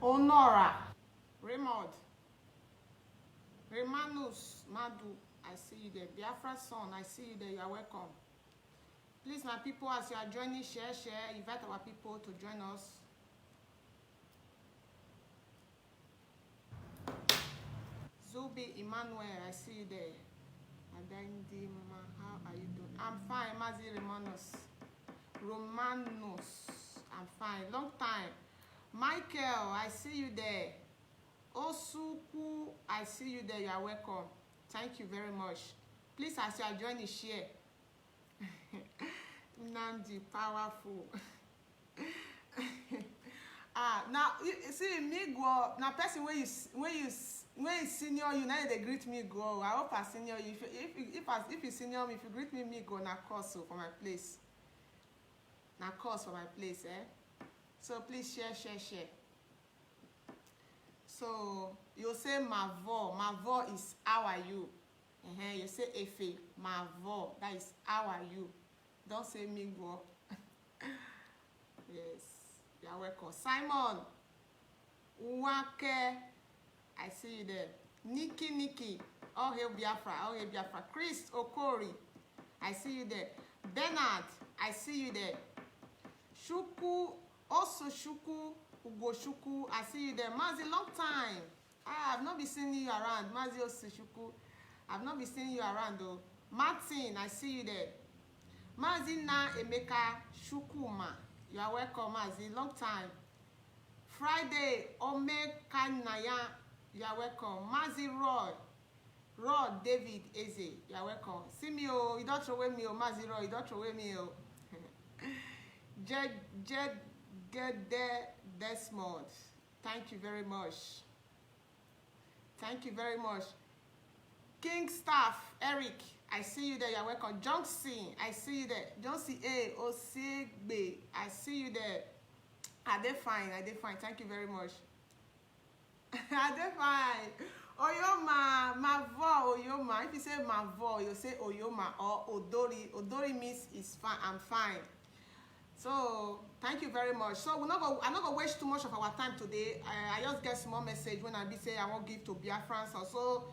Honora, Raymond, Remanus, Madu, I see you there. Biafra son, I see you there. You are welcome. Please, my people, as you are joining, share, invite our people to join us. Zubi Emmanuel, I see you there. Adandi Mama, how are you doing? I'm fine, Mazi Romanus, I'm fine. Long time. Michael, I see you there. Osuku, I see you there. You are welcome. Thank you very much. Please, as you are joining, share. Nandi, powerful. Now you see me go. Now person when you senior you, now they greet me go. I hope I senior you. If you senior me, if you greet me go na course for my place. Na course for my place, eh? So please share. So you say Mavo is how are you? You say Efe, Mavo, that is how are you? Don't say Migo. Yes, you are welcome. Simon, Wake, I see you there. Nikki, all hail Biafra. Chris Okori, I see you there. Bernard, I see you there. Shuku, also Shuku, Ugo Shuku, I see you there. Mazi, long time. I have not been seeing you around. Mazi Osishuku, I've not been seeing you around though. Martin, I see you there. Mazi Na Emeka Shukuma, you are welcome, Mazi. Long time. Friday, Ome Kanaya, you are welcome. Mazi Rod David Eze, you are welcome. See me, oh, you don't throw away me, oh, Mazi Rod, you don't throw away me, oh. Jed get there Desmond, thank you very much. King Staff Eric, I see you there, you're welcome. Johnson, I see you there. Johnson A Osigbe, I see you there. Are they fine? Thank you very much. Are they fine? Oyoma, Mavo, Oyoma. If you say Mavo, you say Oyoma or Odori. Odori means is fine. I'm fine. So thank you very much. So I'm not gonna waste too much of our time today. I just get small message when I be say I won't give to Biafrans also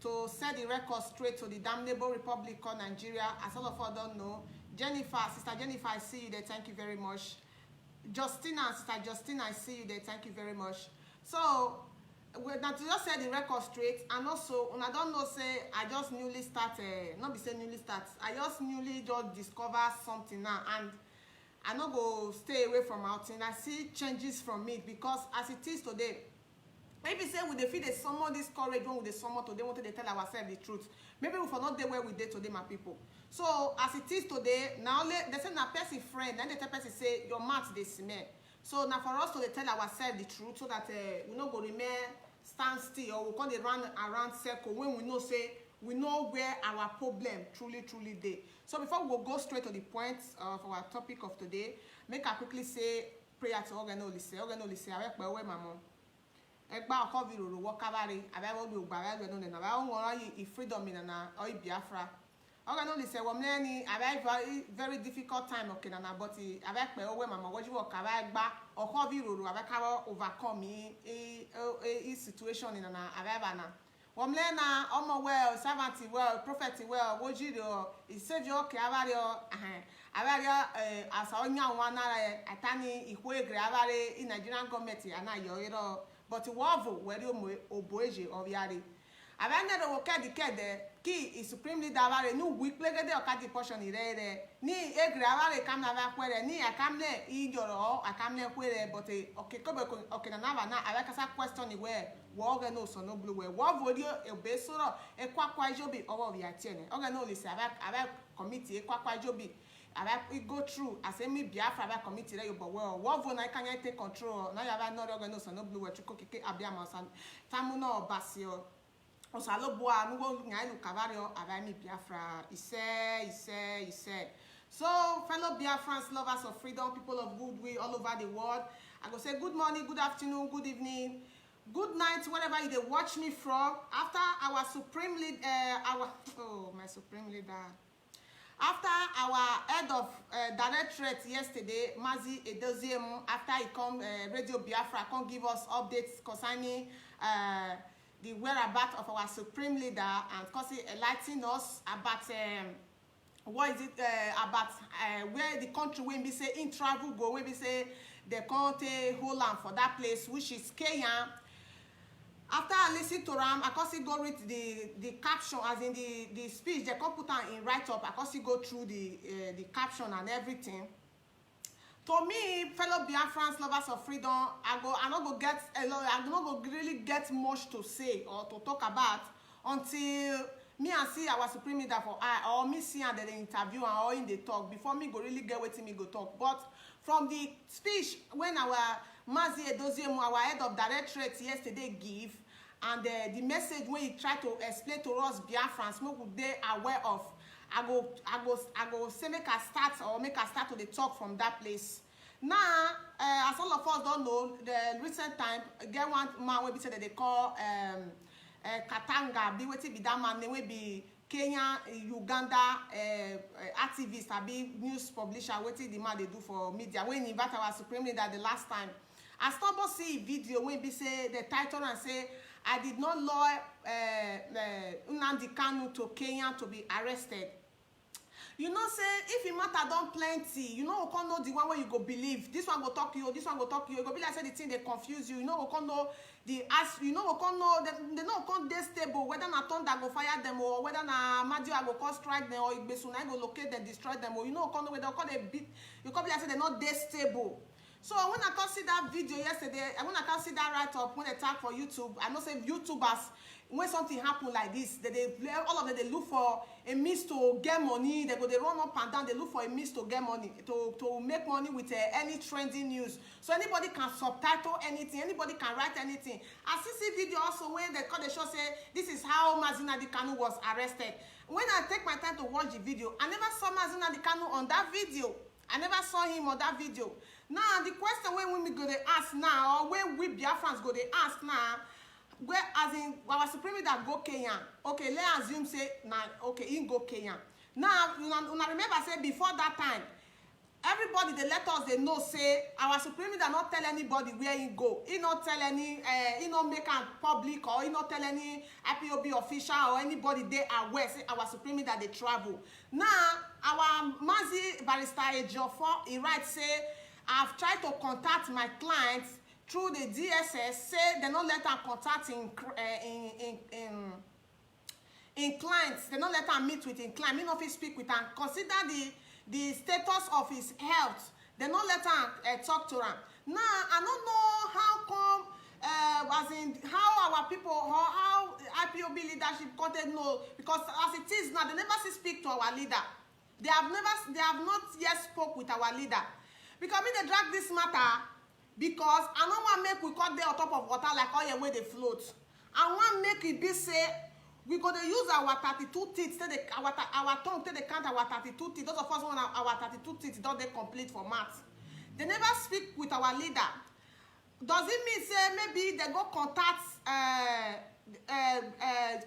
to set the record straight to the damnable Republic called Nigeria. As all of us don't know, Sister Jennifer, I see you there. Thank you very much. Sister Justina, I see you there. Thank you very much. So now to just set the record straight, and also when I don't know, say I just newly started, not be say newly start. I just discover something now, and I no go stay away from outing. I see changes from it because as it is today, maybe say we feel they summon this courage when we dey summon today, wanted to tell ourselves the truth. Maybe we for not there where we did today, my people. So as it is today, now they say na person friend, then they tell person say your mouth dey smell. So now for us to tell ourselves the truth so that we no go remain stand still or we can't run around circle when we know say we know where our problem truly dey. So before we go straight to the point of our topic of today, make I quickly say prayer to Ogenolise. Ogenolise, I will pray mama. Egba okoviro ro wakabari, abawo lu gba we no na ba won yi freedom in na o Biafra. Ogenolise wo mleni abai very difficult time okay na but abai pe owe mama woju wo ka ba gba okoviro ro abai ka overcome e situation in na abai ba na. Womlena omo well servant well prophet well wojiro savior okay abario asa onya nwa na atani ikwegre abare in Nigerian government ana yoiro but wovo weri oboeje obiari abane ro kede ki is supreme leader abare nu week plegede okadi portion ire ni egre abare kam na ba kwere ni akamle ijoro akamle kwere but okay na abakasa question where woga no so no blue where wo vodio ebesoro ekwakwa jobi owo bi atiene oga no listen aba committee ekwakwa jobi aba go through as me Biafra aba committee re yobo wo vo na kan take control na ya ba no oga no so no blue where chuko keke abia masan tamu no basio osalo boa nugo nyailu kavario aba mi Biafra ise. So fellow Biafrans, lovers of freedom, people of goodwill all over the world, I go say good morning, good afternoon, good evening, good night, wherever you watch me from. After our supreme leader, my supreme leader, After our head of directorate yesterday, Mazi Edoziemu, after he come Radio Biafra, come give us updates concerning the whereabouts of our supreme leader, and because he enlightened us about what is it about where the country when we say in travel go, when we say the country hold on for that place, which is Kenya. After I listen to Ram, I can go read the caption, as in the speech, the computer in write-up, I can go through the caption and everything. To me, fellow Biafrans, lovers of freedom, I'm not go really get much to say or to talk about until me and see our supreme leader for eye, or me see and the interview and or in the talk, before me go really get wetin me go talk. But from the speech when our Mazi Edoziemu, our head of directorate yesterday give, and the message when he try to explain to us Biafrans, we would they aware of. I go say make a start to the talk from that place. Now, as all of us don't know, the recent time get one man wey be say that they call Katanga, be wetin be that man, they will be Kenya, Uganda activist, be news publisher, wetin the man they do for media. When he invite our supreme leader the last time, I stumble see a video when be say the title and say, I did not lure Nnamdi Kanu to Kenya to be arrested. You know, say if it matter don't plenty, you know, we can't know the one where you go believe. This one go talk to you, this one go talk to you. It go be like say the thing they confuse you. You know, we can't know the as. You know, we can't know they know can't they stable. Whether na thunder go fire them or whether na Madio go cause strike them or Igbesuna go locate them, destroy them, or you know, we can't know whether they beat. You can't be like say they're not they stable. So when I can see that video yesterday, and when I can see that write-up, when they talk for YouTube, I know say YouTubers, when something happen like this, all of them they look for a means to get money. They run up and down. They look for a means to get money, to make money with any trending news. So anybody can subtitle anything. Anybody can write anything. I see video also when they call the show say this is how Mazi Nnamdi Kanu was arrested. When I take my time to watch the video, I never saw Mazi Nnamdi Kanu on that video. I never saw him on that video. Now the question when we go to ask now, or when we Biafrans go to ask now, where as in our supreme leader go Kenya. Okay, let's assume say now okay, he go Kenya. Now una remember say before that time, everybody they let us they know say our supreme leader not tell anybody where he go. He not tell any he not make am public, or he not tell any IPOB official or anybody they aware say our supreme leader they travel. Now our Mazi Barrister Ejiofor he write say I've tried to contact my clients through the DSS, say they don't let them contact in clients. They don't let them meet with in client. Me not speak with them. Consider the status of his health. They don't let them talk to him. Now I don't know how come as in how our people how IPOB leadership content know, because as it is now they never speak to our leader. They have not yet spoke with our leader. Because me they drag this matter because I don't want make we cut there on top of water like oil where they float. I want make it be say we gonna use our 32 teeth, our tongue till they count our 32 teeth. Those of us want our 32 teeth don't they complete for maths. They never speak with our leader. Does it mean say maybe they go contact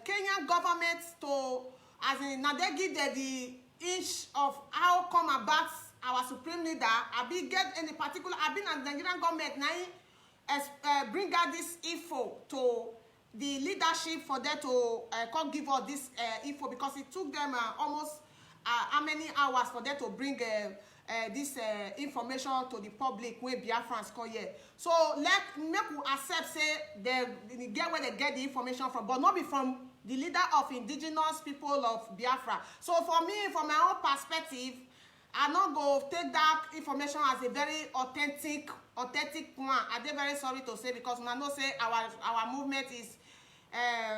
Kenyan government to as in now they give them the inch of how come about our supreme leader? I be get any particular. I been at the Nigerian government now bring out this info to the leadership for them to come give us this info, because it took them almost how many hours for them to bring this information to the public when Biafrans come here. So make we accept say they get where they get the information from, but not be from the leader of indigenous people of Biafra. So for me, from my own perspective, I not go take that information as a very authentic one. I'm very sorry to say, because I know say our movement is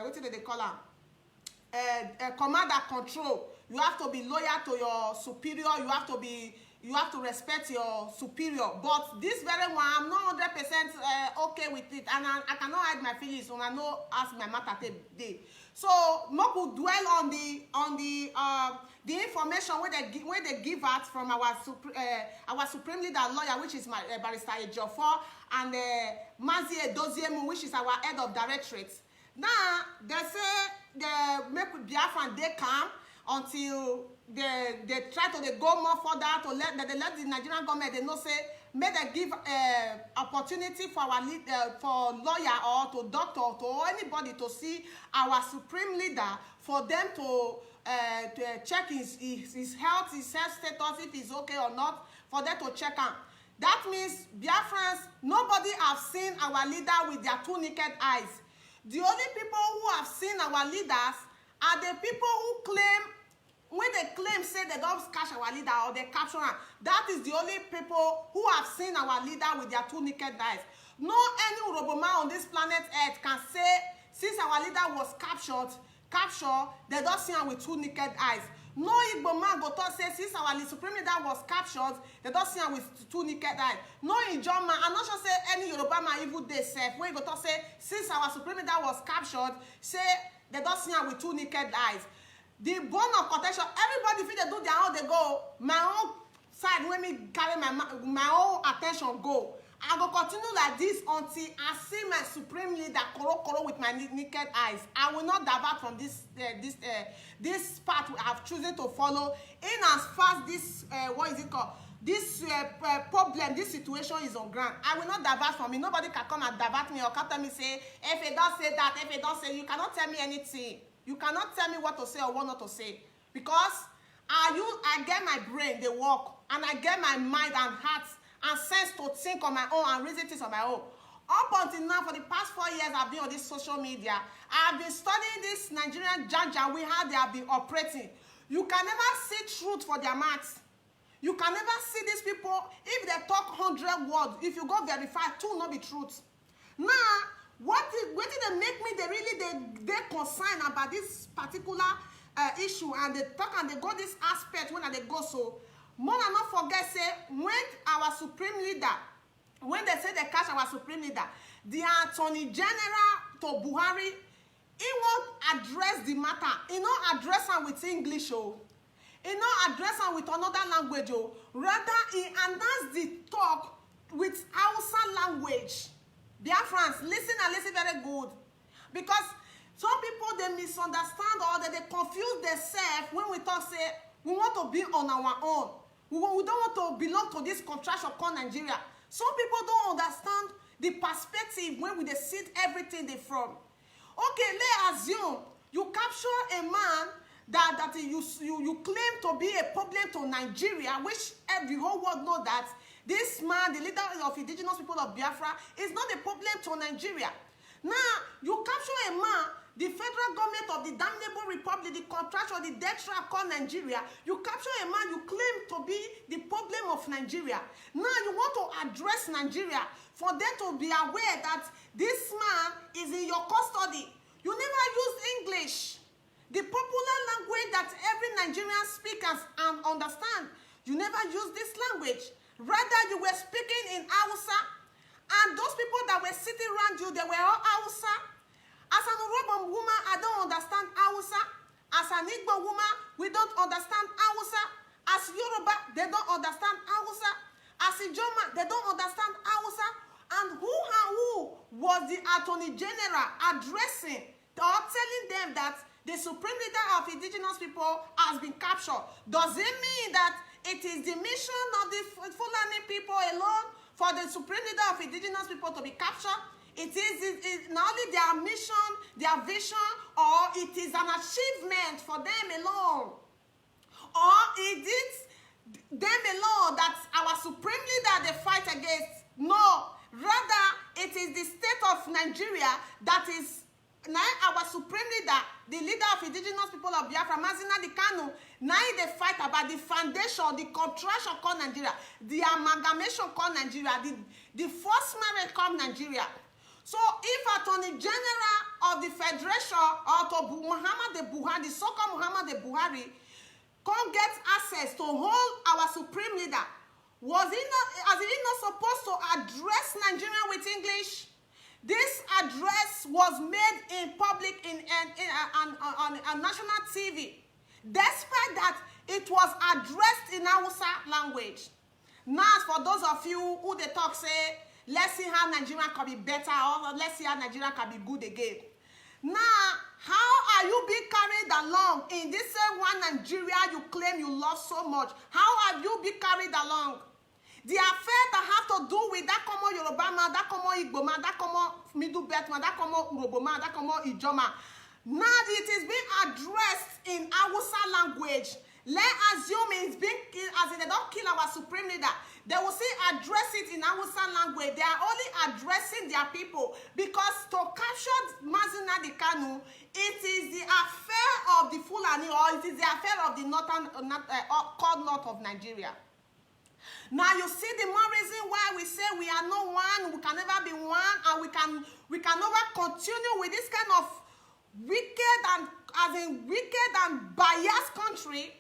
what do they call it? Command and control. You have to be loyal to your superior. You have to respect your superior. But this very one, I'm not 100% okay with it, and I cannot hide my feelings when I know ask my matter today. So Moku dwell on the information where they give out from our supreme leader lawyer, which is my Barrister Ejiofor, and Mazi Edoziemu, which is our head of directorate. Now they say they make Biafran they come until they try to go more further to let the Nigerian government they know say may they give opportunity for our for lawyer or to doctor to anybody to see our supreme leader for them to check his health, his health status, if he's okay or not, for them to check him. That means Biafrans, nobody have seen our leader with their two naked eyes. The only people who have seen our leaders are the people who claim, when they claim say they don't catch our leader or they capture him. That is the only people who have seen our leader with their two naked eyes. No any Uroboma on this planet Earth can say since our leader was captured, they don't see him with two naked eyes. No Igbo man go talk say since our supreme leader was captured, they don't see him with two naked eyes. No Ijaw man, I'm not sure say any Yoruba man even they say when you go talk say since our supreme leader was captured, say they don't see him with two naked eyes. The bone of contention, everybody feel they do their own, they go. My own side when me carry my own attention go. I go continue like this until I see my supreme leader koro with my naked eyes. I will not divert from this path I have chosen to follow. In as far as this what is it called? This problem, this situation is on ground. I will not divert from it. Nobody can come and divert me or come tell me say if it don't say that, if it don't say, you cannot tell me anything. You cannot tell me what to say or what not to say because I get my brain, they work, and I get my mind and heart and sense to think on my own and reason things on my own. Up until now, for the past 4 years, I've been on this social media. I've been studying this Nigerian janja we how they have been operating. You can never see truth for their mouths. You can never see these people, if they talk 100 words, if you go verify, 2 will not be truth. Now, what did they make me, they concerned about this particular issue, and they talk and they go this aspect when they go so. More than not forget, say, when our supreme leader, when they say they catch our supreme leader, the Attorney General to Buhari, he won't address the matter. He not address him with English, oh. He not address him with another language, oh. Rather, he announced the talk with Hausa language. Biafrans, listen and listen very good. Because some people, they misunderstand or they confuse themselves when we talk, say, we want to be on our own. We don't want to belong to this contraction called Nigeria. Some people don't understand the perspective when we see everything they from. Okay, let's assume you capture a man that you claim to be a problem to Nigeria, which every whole world know that this man, the leader of indigenous people of Biafra, is not a problem to Nigeria. Now, you capture a man, the federal government of the damnable republic, the contraction, the death trap called Nigeria, you capture a man you claim to be the problem of Nigeria. Now you want to address Nigeria for them to be aware that this man is in your custody. You never use English, the popular language that every Nigerian speaks and understand. You never use this language. Rather, you were speaking in Hausa, and those people that were sitting around you, they were all Hausa. As an Urhobo woman, I don't understand Hausa. As an Igbo woman, we don't understand Hausa. As Yoruba, they don't understand Hausa. As Ijoma, they don't understand Hausa. And who was the Attorney General addressing or telling them that the supreme leader of indigenous people has been captured? Does it mean that it is the mission of the Fulani people alone for the supreme leader of indigenous people to be captured? It is not only their mission, their vision, or it is an achievement for them alone. Or it is them alone that our supreme leader they fight against. No, rather it is the state of Nigeria that is now our supreme leader, the leader of indigenous people of Biafra, Mazina Kanu. Now they fight about the foundation, the contraction called Nigeria, the amalgamation called Nigeria, the forced marriage called Nigeria. So if Attorney General of the Federation or to Muhammad Buhari, the so-called Muhammad Buhari, can't get access to hold our supreme leader, was he not supposed to address Nigeria with English? This address was made in public on national TV. Despite that, it was addressed in Hausa language. Now, for those of you who they talk say, let's see how Nigeria can be better, or let's see how Nigeria can be good again. Now, how are are you being carried along in this same one Nigeria you claim you love so much? How have you been carried along? The affair that have to do with that common Yoruba man, that common Igbo man, that common Middle Belt man, that common Urobo man, that common Ijoma. Now it is being addressed in Hausa language. Let's assume it's being, as in they don't kill our supreme leader. They will say address it in Hausa language. They are only addressing their people because to capture Mazi Nnamdi Kanu, it is the affair of the Fulani, or it is the affair of the northern, called north of Nigeria. Now you see the more reason why we say we are not one, we can never be one, and we can never continue with this kind of wicked and biased country.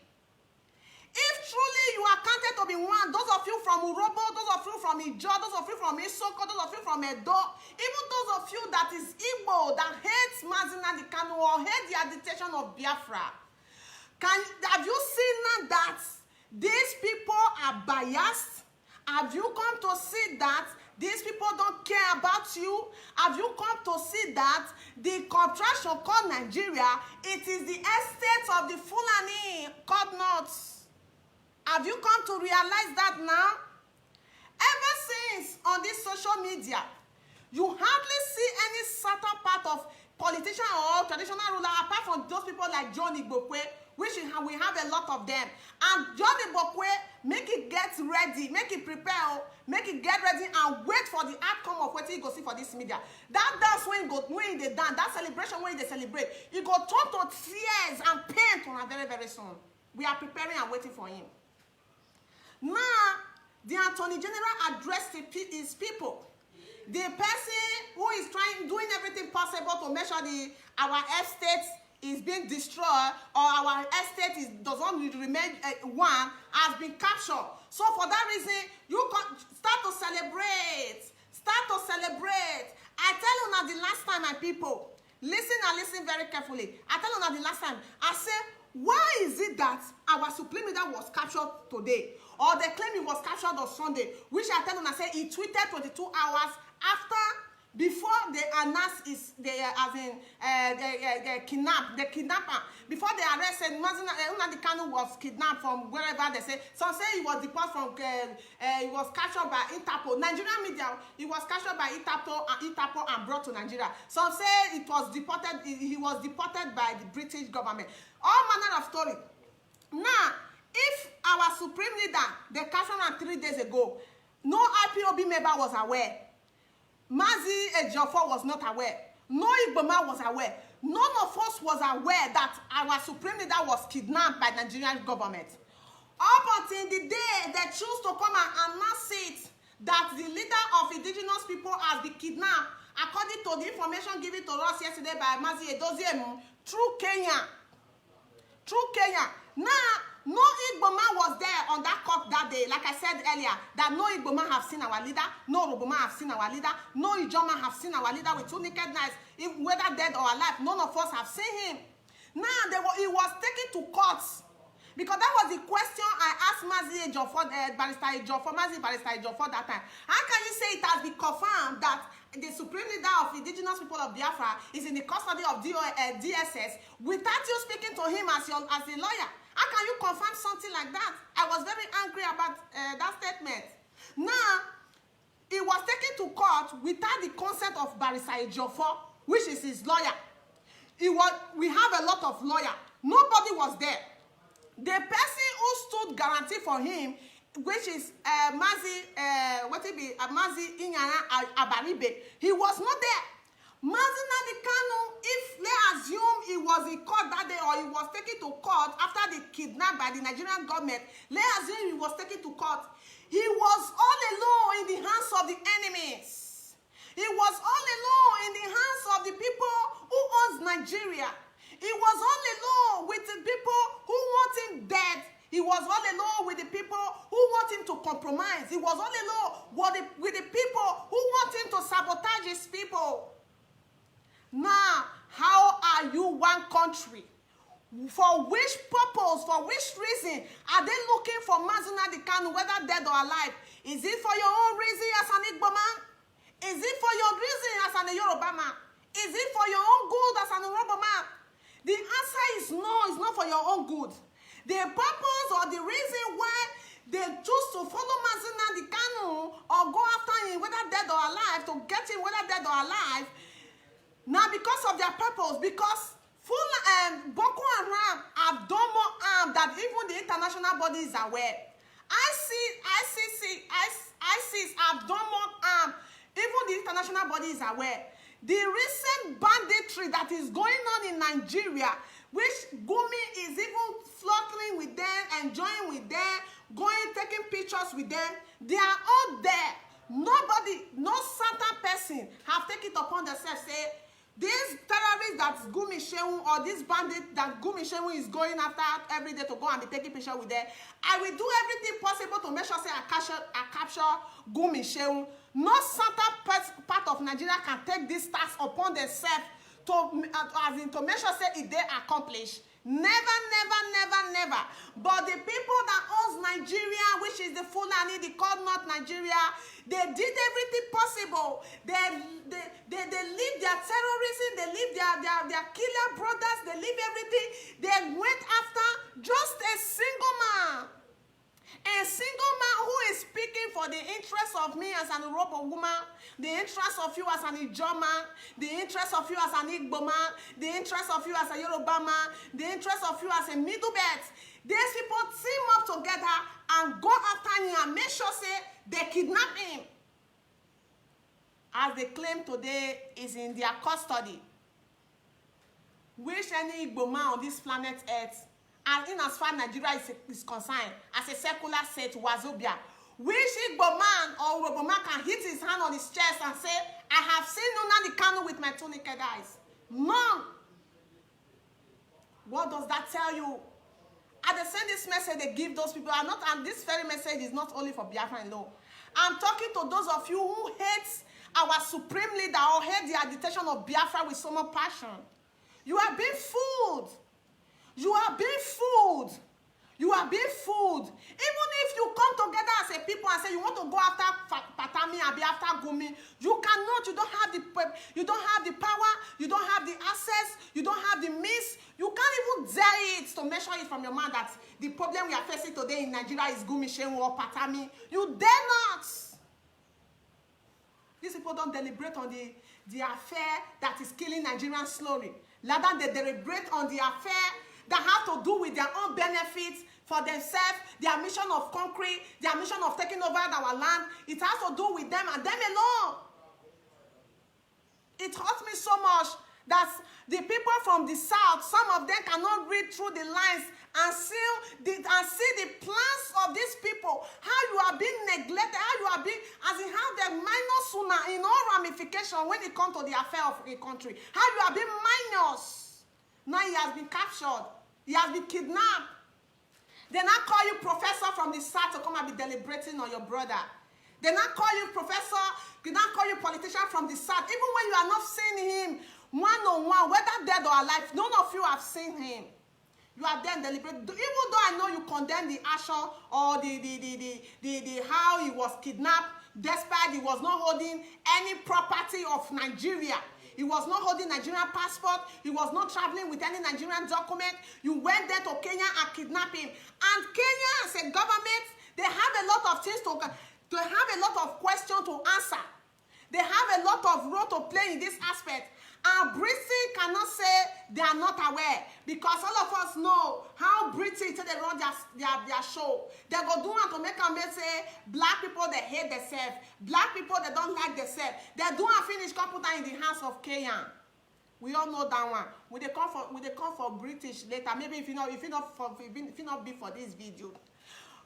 If truly you are counted to be one, those of you from Urobo, those of you from Ijo, those of you from Isoko, those of you from Edo, even those of you that is Igbo, that hates Mazi Nnamdi Kanu or hate the agitation of Biafra, have you seen that these people are biased? Have you come to see that these people don't care about you? Have you come to see that the contraction called Nigeria, it is the estate of the Fulani called North? Have you come to realize that now? Ever since on this social media, you hardly see any certain part of politician or traditional ruler apart from those people like John Igbokwe, which we have a lot of them. And John Igbokwe, make it get ready, make it prepare, make it get ready and wait for the outcome of what you go see for this media. That dance when they dance, that celebration when they celebrate, you go turn to tears and pain on very, very soon. We are preparing and waiting for him. Now, the Attorney General addressed his people. The person who is doing everything possible to make sure our estate is being destroyed or our estate doesn't remain one has been captured. So for that reason, you can start to celebrate. Start to celebrate. I tell you now the last time, my people, listen and listen very carefully. I tell you now the last time, I say, why is it that our supreme leader was captured today? Or they claim he was captured on Sunday, which I tell them, I say he tweeted 22 hours after, before they announced the kidnapper. Before they arrested, Nnamdi Kanu was kidnapped from wherever they say. Some say he was deported from, he was captured by Interpol. Nigerian media, he was captured by Interpol and brought to Nigeria. Some say it was deported, he was deported by the British government. All manner of story. Now, if our supreme leader, they captured him 3 days ago, no IPOB member was aware. Mazi Ejiofor was not aware. No Igboma was aware. None of us was aware that our supreme leader was kidnapped by the Nigerian government. Up until the day they choose to come and announce it, that the leader of indigenous people has been kidnapped, according to the information given to us yesterday by Mazi Edoziemu, through Kenya. Through Kenya. Now, no Igbo man was there on that court that day, like I said earlier, that no Igbo man have seen our leader, no Urobo man have seen our leader, no Ijoma have seen our leader with 2 naked knives, whether dead or alive, none of us have seen him. Now, he was taken to court, because that was the question I asked Mazi Ejiofor, Barrister Ejiofor that time. How can you say it has been confirmed that the supreme leader of indigenous people of Biafra is in the custody of DSS without you speaking to him as a lawyer? How can you confirm something like that? I was very angry about that statement. Now, he was taken to court without the consent of Barrister Ejiofor, which is his lawyer. We have a lot of lawyers. Nobody was there. The person who stood guarantee for him, which is Mazi Inyana Abaribe, he was not there. Mazi Nnamdi Kanu, if they assume he was in court that day or he was taken to court after the kidnap by the Nigerian government, let's assume he was taken to court, he was all alone in the hands of the enemies. He was all alone in the hands of the people who owns Nigeria. He was all alone with the people who want him dead. He was all alone with the people who want him to compromise. He was all alone with the people who want him to sabotage his people. Now, how are you one country? For which purpose, for which reason are they looking for Mazi Nnamdi Kanu, whether dead or alive? Is it for your own reason as an Igbo man? Is it for your reason as an Yoruba man? Is it for your own good as an Urobo man? The for your own good. The purpose or the reason why they choose to follow Nnamdi Kanu or go after him, whether dead or alive, to get him whether dead or alive, now because of their purpose, because Boko Haram have done more harm than even the international body is aware. ISIS have done more harm, even the international body is aware. The recent banditry that is going on in Nigeria, which Gumi is even flirting with them, enjoying with them, going, taking pictures with them, they are all there. Nobody, no certain person have taken it upon themselves, say, this terrorist that Gumi Shehu or this bandit that Gumi Shehu is going after every day to go and be taking picture with them, I will do everything possible to make sure say I capture Gumi Shehu. No certain part of Nigeria can take this task upon themselves to make sure say it they accomplish. Never, never, never, never. But the people that owns Nigeria, which is the Fulani, the called North Nigeria, they did everything possible. They leave their terrorism, they leave their killer brothers, they leave everything. They went after just a single man. A single man who is speaking for the interest of me as an Urhobo woman, the interest of you as an Ijaw man, the interest of you as an Igbo man, the interest of you as a Yoruba man, the interest of you as a Middle Belt. These people team up together and go after him and make sure say they kidnap him. As they claim today is in their custody. Which any Igbo man on this planet Earth, and in as far Nigeria is concerned, as a secular state, Wazobia, which Igbo man or Urhobo man can hit his hand on his chest and say, I have seen Nnamdi Kanu with my two naked eyes. None. What does that tell you? As they send this message, they give those people, and this very message is not only for Biafra alone. I'm talking to those of you who hate our supreme leader or hate the agitation of Biafra with so much passion. You are being fooled. You are being fooled. You are being fooled. Even if you come together as a people and say you want to go after Patami and be after Gumi, you cannot. You don't have the power. You don't have the access. You don't have the means. You can't even dare it to measure it from your mind that the problem we are facing today in Nigeria is Gumi Shehu or Patami. You dare not. These people don't deliberate on the affair that is killing Nigerians slowly. Rather, they deliberate on the affair that have to do with their own benefits for themselves, their mission of conquering, their mission of taking over our land. It has to do with them and them alone. It hurts me so much that the people from the south, some of them cannot read through the lines and see the plans of these people, how you are being neglected, how you are being, as in how they're minus sooner in all ramifications when it comes to the affair of a country, how you are being minus. Now he has been captured. He has been kidnapped. They now call you professor from the south to come and be deliberating on your brother. They now call you professor. They now call you politician from the south. Even when you are not seeing him one-on-one, whether dead or alive, none of you have seen him. You are then deliberating. Even though I know you condemn the action or the how he was kidnapped, despite he was not holding any property of Nigeria. He was not holding Nigerian passport. He was not traveling with any Nigerian document. You went there to Kenya and kidnapped him. And Kenya as a government, they have a lot of things to have a lot of questions to answer. They have a lot of role to play in this aspect. And Britain cannot say they are not aware, because all of us know how British they run their show. They go do it to make them say black people they hate themselves, black people they don't like themselves. They do a finish computer in the hands of Kenya. We all know that one. Will they come for British later? Maybe if you not be for this video.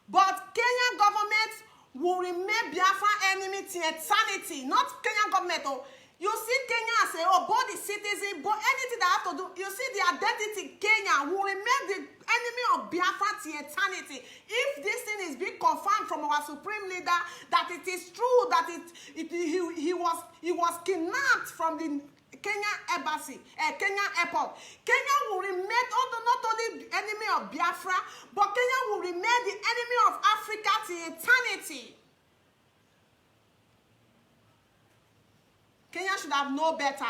But Kenyan government will remain Biafra enemy to eternity. Not Kenyan government. Oh. You see Kenya as a body citizen, but anything that have to do, you see the identity Kenya will remain the enemy of Biafra to eternity. If this thing is being confirmed from our supreme leader that it is true that he was kidnapped from the Kenya embassy, Kenya airport, Kenya will remain not only the enemy of Biafra, but Kenya will remain the enemy of Africa to eternity. Kenya should have known better.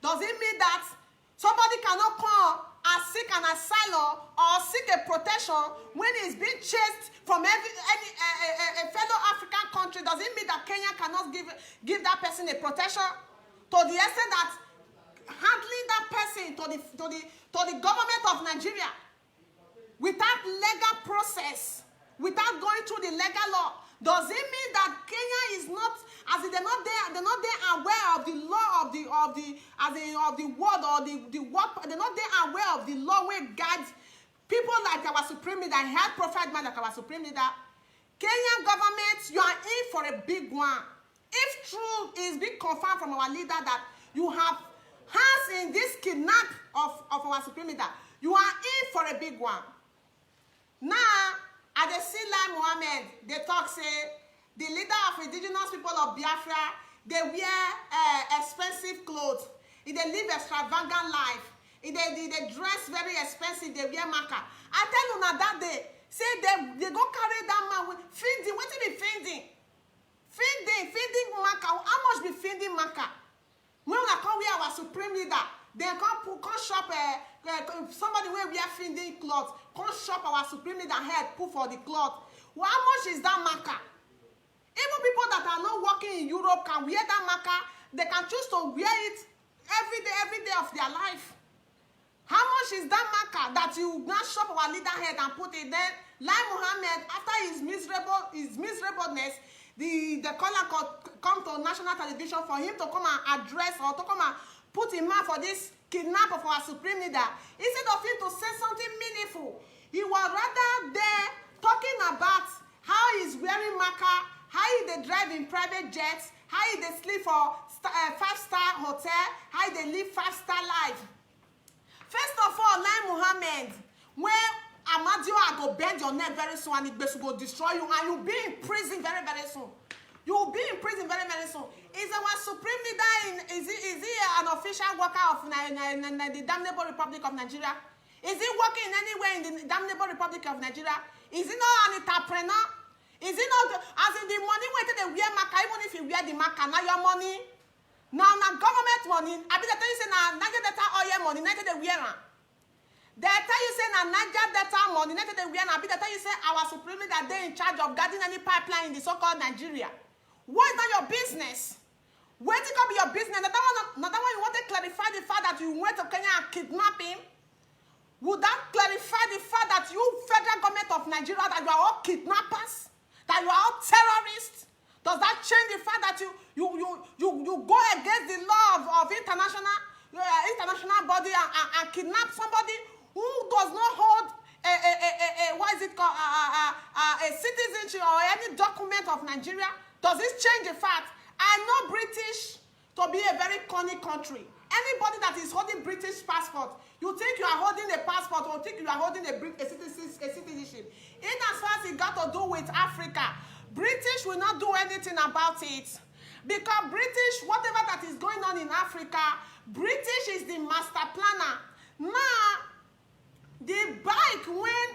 Does it mean that somebody cannot come as sick an asylum or seek a protection when he's being chased from a fellow African country, does it mean that Kenya cannot give that person a protection? To the extent that handling that person to the government of Nigeria without legal process, without going through the legal law, does it mean that Kenya is not, as in they're not there aware of the law of the word or the work, they're not there aware of the law where guides people like our supreme leader, health prophet man like our supreme leader? Kenyan government, you are in for a big one. If true is being confirmed from our leader that you have hands in this kidnap of our supreme leader, you are in for a big one. Now, at the Lai Mohammed, they talk, say, the leader of indigenous people of Biafra, they wear expensive clothes. They live extravagant life. They dress very expensive. They wear maka. I tell you now that day, say they go carry that man with feeding. What is it feeding? Feeding maka. How much be feeding maka? When we come here, our supreme leader, they come shop somebody where we are feeding clothes. Come shop our supreme leader head, put for the cloth. Well, how much is that maka? Even people that are not working in Europe can wear that maka. They can choose to wear it every day of their life. How much is that maka that you now shop our leader head and put it there? Lai Mohammed, after his miserableness, the caller come to national television for him to come and address or to come and put him out for this kidnap of our supreme leader. Instead of him to say something meaningful, he was rather there talking about how he's wearing maka, how they drive in private jets, how they sleep for five-star hotel, how they live five-star life. First of all, Lai Mohammed, when Amadio I go bend your neck very soon and it will destroy you and you'll be in prison very, very soon. You'll be in prison very, very soon. Is our supreme leader is he an official worker of the damnable Republic of Nigeria? Is he working anywhere in the damnable Republic of Nigeria? Is he not an entrepreneur? Is it not, as in the money where they wear maka, even if you wear the maka, now your money, now government money, I be they tell you say now Niger Delta oil money, Niger they wear. They tell you say now Niger Delta money, Niger they wear. I be they tell you say our supreme leader they in charge of guarding any pipeline in the so-called Nigeria. What is not your business? Where it could be your business? Not that one you want to clarify the fact that you went to Kenya and kidnap him. Would that clarify the fact that you federal government of Nigeria that you are all kidnappers? That you are all terrorists? Does that change the fact that you go against the law of international body and kidnap somebody who does not hold what is it called a citizenship or any document of Nigeria? Does this change the fact? I know British to be a very cunning country. Anybody that is holding British passport, you think you are holding a passport or think you are holding a citizenship. In as far as it got to do with Africa, British will not do anything about it. Because British, whatever that is going on in Africa, British is the master planner. Now, the bike when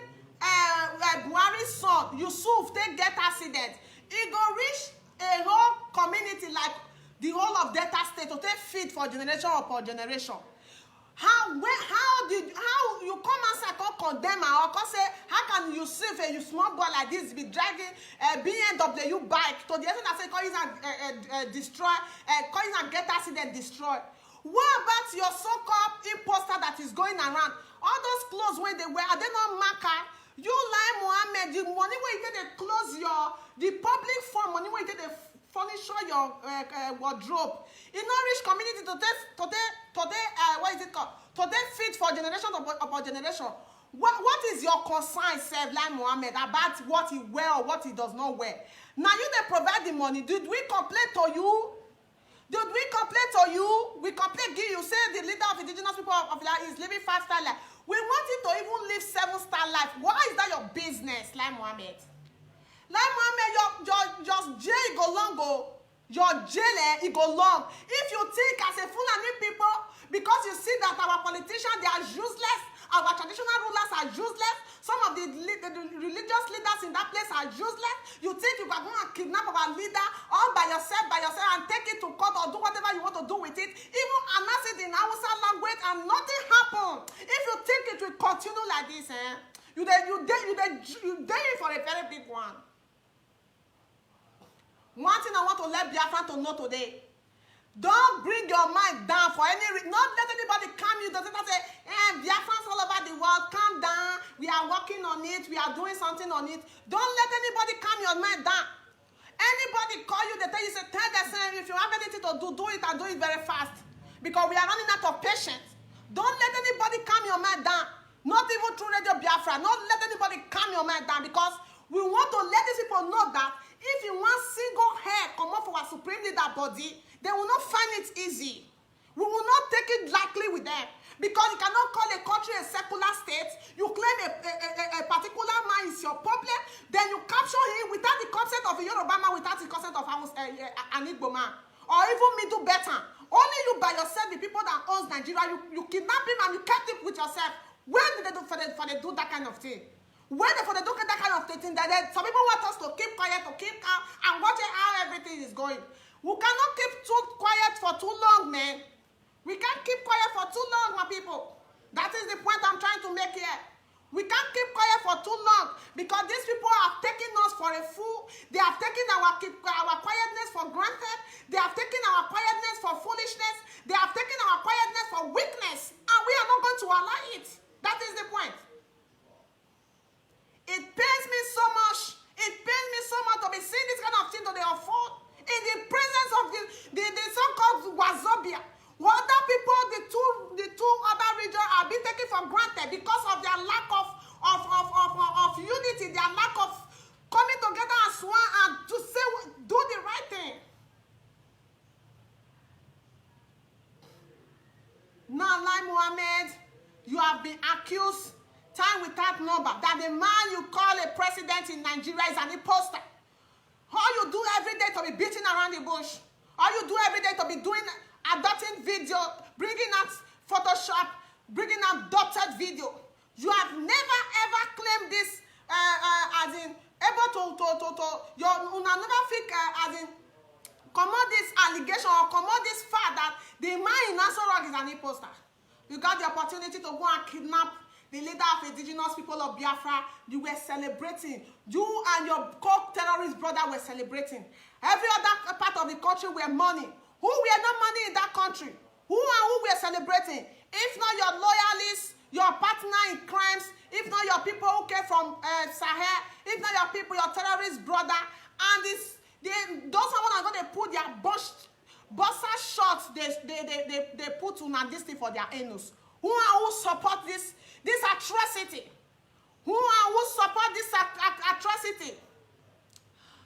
Buhari's son, Yusuf, they get accident, it go reach a whole community like the whole of Delta State to take feed for generation upon generation. How you come and condemn or say how can you see a small boy like this be dragging a BMW bike to the extent that say call it destroy, call it get accident destroy. What about your so-called imposter that is going around? All those clothes when they wear, are they not marker? You Lai Mohammed, the money where you get the clothes the public fund money where you get the furnish your wardrobe. In no-rich community today, what is it called? Today fit for generation upon generation. What is your concern, Sir Lai Mohammed, about what he wear or what he does not wear? Now you they provide the money. Did we complain to you? Did we complain to you? We complain to you. Say the leader of indigenous people of is living 5-star life. We want him to even live 7-star life. Why is that your business, Lai Mohammed? Lai Mohammed, your jail go long, your jail it go long. If you think as a Fulani people, because you see that our politicians they are useless, our traditional rulers are useless, some of the religious leaders in that place are useless, you think you can go and kidnap our leader all by yourself and take it to court or do whatever you want to do with it, even announce it in Hausa language and and nothing happened. If you think it will continue like this, you there for a very big one. One thing I want to let Biafra to know today: don't bring your mind down for any reason. Not let anybody calm you. Doesn't say, Biafrans all over the world, calm down. We are working on it. We are doing something on it. Don't let anybody calm your mind down. Anybody call you, they tell you, say, tell them, if you have anything to do it and do it very fast. Because we are running out of patience. Don't let anybody calm your mind down. Not even through Radio Biafra. Not let anybody calm your mind down, because we want to let these people know that if you want single hair come off our supreme leader body, they will not find it easy. We will not take it lightly with them, because you cannot call a country a secular state. You claim a particular man is your problem, then you capture him without the consent of a Yoruba man, without the consent of an Igbo man, or even me do better. Only you by yourself, the people that owns Nigeria, you kidnap him and you kept him with yourself. Where did they do for they do that kind of thing? Where they for they do that kind of thing? That some people want us to keep quiet, to keep calm, and watch how everything is going. We cannot keep too quiet for too long, man. We can't keep quiet for too long, my people. That is the point I'm trying to make here. We can't keep quiet for too long, because these people have taken us for a fool. They have taken our quietness for granted. They have taken our quietness for foolishness. They have taken our quietness for weakness, and we are not going to allow it. That is the point. It pains me so much. It pains me so much to be seeing this kind of thing to the unfold in the presence of the so-called Wazobia. What other people, the two other regions are being taken for granted because of their lack of unity, their lack of coming together as one and to say, do the right thing. Now, Lai Mohammed, you have been accused time without number that the man you call a president in Nigeria is an imposter. All you do every day to be beating around the bush. All you do every day to be doing adopting video, bringing out Photoshop, bringing out doctored video. You have never ever claimed this as in able to you never think as in come out this allegation or come out this fact that the man in Nasarog is an imposter. You got the opportunity to go and kidnap the leader of indigenous people of Biafra. You were celebrating. You and your co-terrorist brother were celebrating. Every other part of the country were mourning. Who were not money in that country? Who were celebrating? If not your loyalists, your partner in crimes, if not your people who came from Sahel, if not your people, your terrorist brother, and those someone are going to put their buster shots they put on this thing for their anus. Who support this atrocity? Who support this atrocity?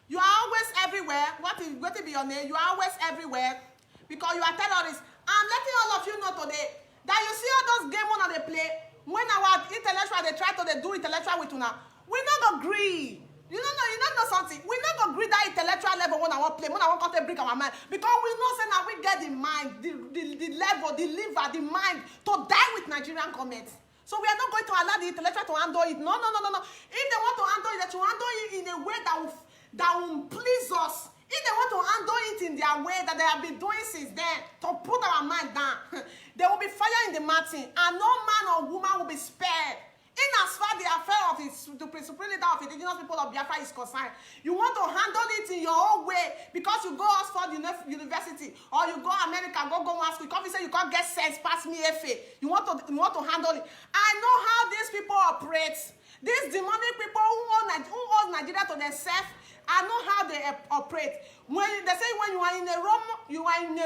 You are always everywhere. What will be your name? You are always everywhere because you are terrorists. I'm letting all of you know today that you see all those games on they play. When our intellectual they try to do intellectual with una, we not agree. You don't know something. We not agree that intellectual level when I want play, when I want to bring our mind, because we know say now we get the mind, the level, the liver, the mind to die with Nigerian comments. So we are not going to allow the intellectual to handle it. No. If they want to handle it, they should handle it in a way that will please us. If they want to handle it in their way that they have been doing since then, to put our mind down, there will be fire in the mountain, and no man or woman will be spared. In as far the affair of the supreme leader of indigenous people of Biafra is concerned, you want to handle it in your own way because you go Oxford University or you go America, go one school. You come and say you can't get sense past me FA. You want to handle it. I know how these people operate. These demonic people who own Nigeria to themselves, I know how they operate. When they say when you are in a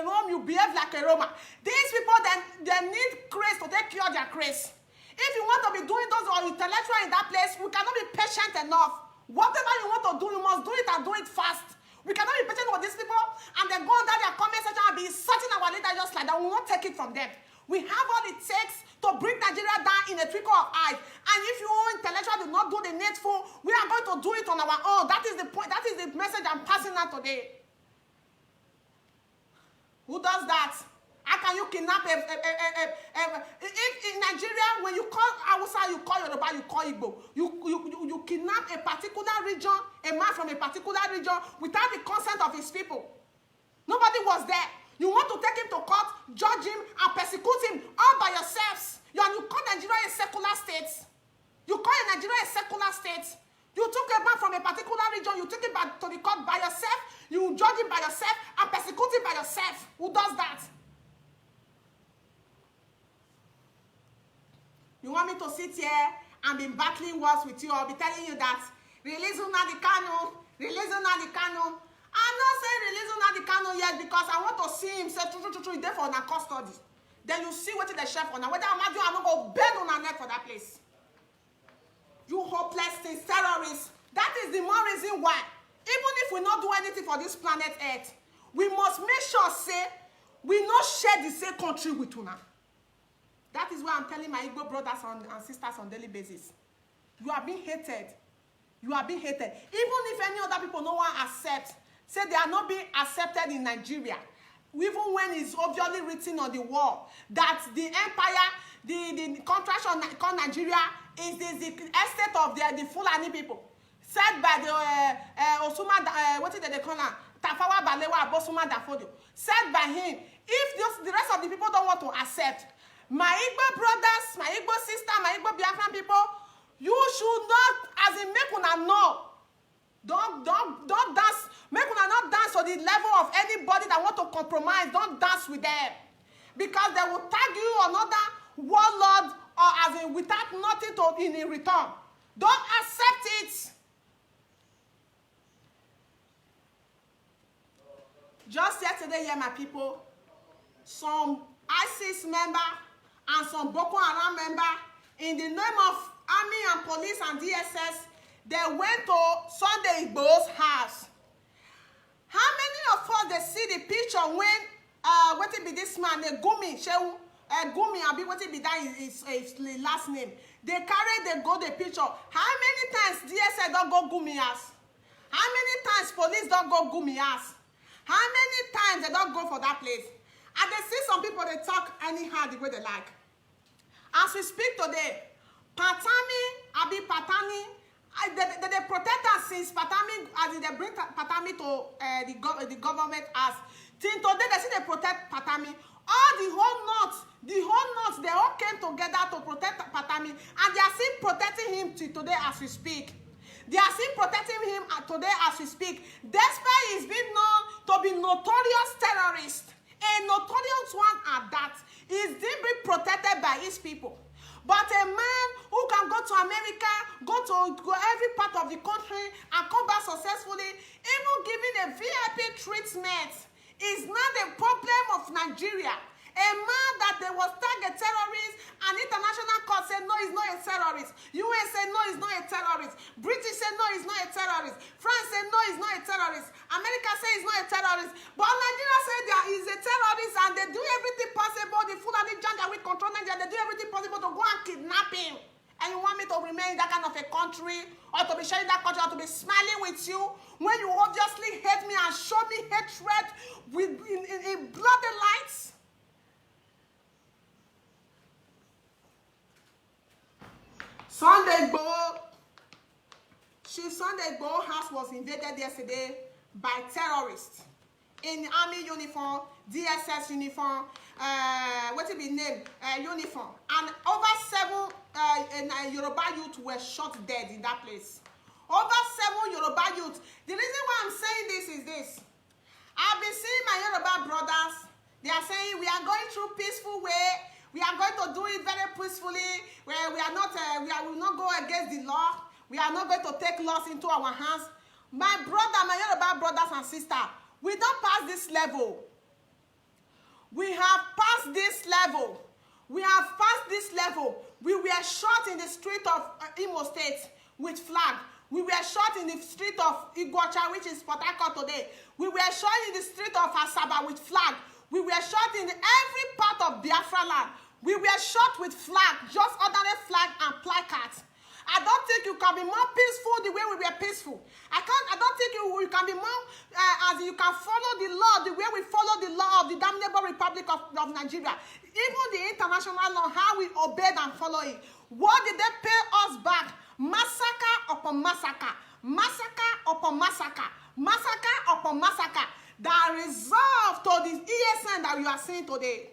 Rome, you behave like a Roma. These people they need grace to take care of their grace. If you want to be doing those or intellectual in that place, we cannot be patient enough. Whatever you want to do, you must do it and do it fast. We cannot be patient with these people and then go under their comment section and be insulting our leader just like that. We won't take it from them. We have all it takes to bring Nigeria down in a trickle of eyes. And if you intellectual do not do the needful, we are going to do it on our own. That is the point. That is the message I'm passing out today. Who does that? How can you kidnap if in Nigeria, when you call Hausa, you call Yoruba, you call Igbo, you kidnap a particular region, a man from a particular region without the consent of his people. Nobody was there. You want to take him to court, judge him, and persecute him all by yourself. You want me to sit here and be battling words with you or be telling you that release Nnamdi Kanu, release Nnamdi Kanu. I'm not saying release Nnamdi Kanu yet because I want to see him say true, there for una custody. Then you see what the chef on whether I'm not go bend on her neck for that place. You hopeless things, terrorists. That is the more reason why, even if we not do anything for this planet Earth, we must make sure say we not share the same country with una. That is why I'm telling my Igbo brothers and sisters on daily basis. You are being hated. You are being hated. Even if any other people no one accept, say they are not being accepted in Nigeria. Even when it's obviously written on the wall that the empire, the contraction called Nigeria is the estate of the Fulani people. Said by the Osuma, what is they call her? Tafawa Balewa Abosuma Dafodio. Said by him, if the rest of the people don't want to accept, my Igbo brothers, my Igbo sister, my Igbo Biafra people, you should not, as in make una know. Don't dance. Make una not dance to the level of anybody that want to compromise. Don't dance with them. Because they will tag you another warlord or as in without nothing to in return. Don't accept it. Just yesterday, yeah, my people, some ISIS member and some Boko Haram member, in the name of army and police and DSS, they went to Sunday Igbo's house. How many of us they see the picture when what it be this man, Gumi, Gumi, Abi, what it be that is his last name. They go the picture. How many times DSS don't go Gumi house? How many times police don't go Gumi house? How many times they don't go for that place? And they see some people, they talk anyhow the way they like. As we speak today, Patami, they protect us since Patami, as they bring Patami to the government as. Till today, they say they protect Patami. All the whole north, they all came together to protect Patami, and they are still protecting him till today as we speak. They are still protecting him today as we speak. Despite he's been known to be notorious terrorist, a notorious one at that, is still being protected by his people. But a man who can go to America, go every part of the country and come back successfully, even giving a VIP treatment, is not a problem of Nigeria. A man that they was tagged a terrorist, and international court said no, he's not a terrorist. US said no, he's not a terrorist. British said no, he's not a terrorist. France said no, he's not a terrorist. America said he's not a terrorist. But Nigeria said that he's a terrorist, and they do everything possible. The Fulani Janja will control Nigeria. They do everything possible to go and kidnap him. And you want me to remain in that kind of a country, or to be sharing that country, or to be smiling with you when you obviously hate me and show me hatred in bloody lights? Sunday Igboho house was invaded yesterday by terrorists in army uniform, DSS uniform, what it be named, uniform, and over 7 Yoruba youth were shot dead in that place. Over 7 Yoruba youth. The reason why I'm saying this is this. I've been seeing my Yoruba brothers. They are saying we are going through peaceful way. We are going to do it very peacefully. Where we will not go against the law. We are not going to take laws into our hands. My brother, my Yoruba brothers and sisters, we don't pass this level. We have passed this level. We have passed this level. We were shot in the street of Imo State with flag. We were shot in the street of Iguacha, which is Port Harcourt today. We were shot in the street of Asaba with flag. We were shot in every part of Biafra land. We were shot with flag, just ordinary flag and placards. I don't think you can be more peaceful the way we were peaceful. I don't think you can be more, as you can follow the law the way we follow the law of the damnable Republic of Nigeria. Even the international law, how we obeyed and follow it. What did they pay us back? Massacre upon massacre. Massacre upon massacre. Massacre upon massacre. That resolved to the ESN that you are seeing today.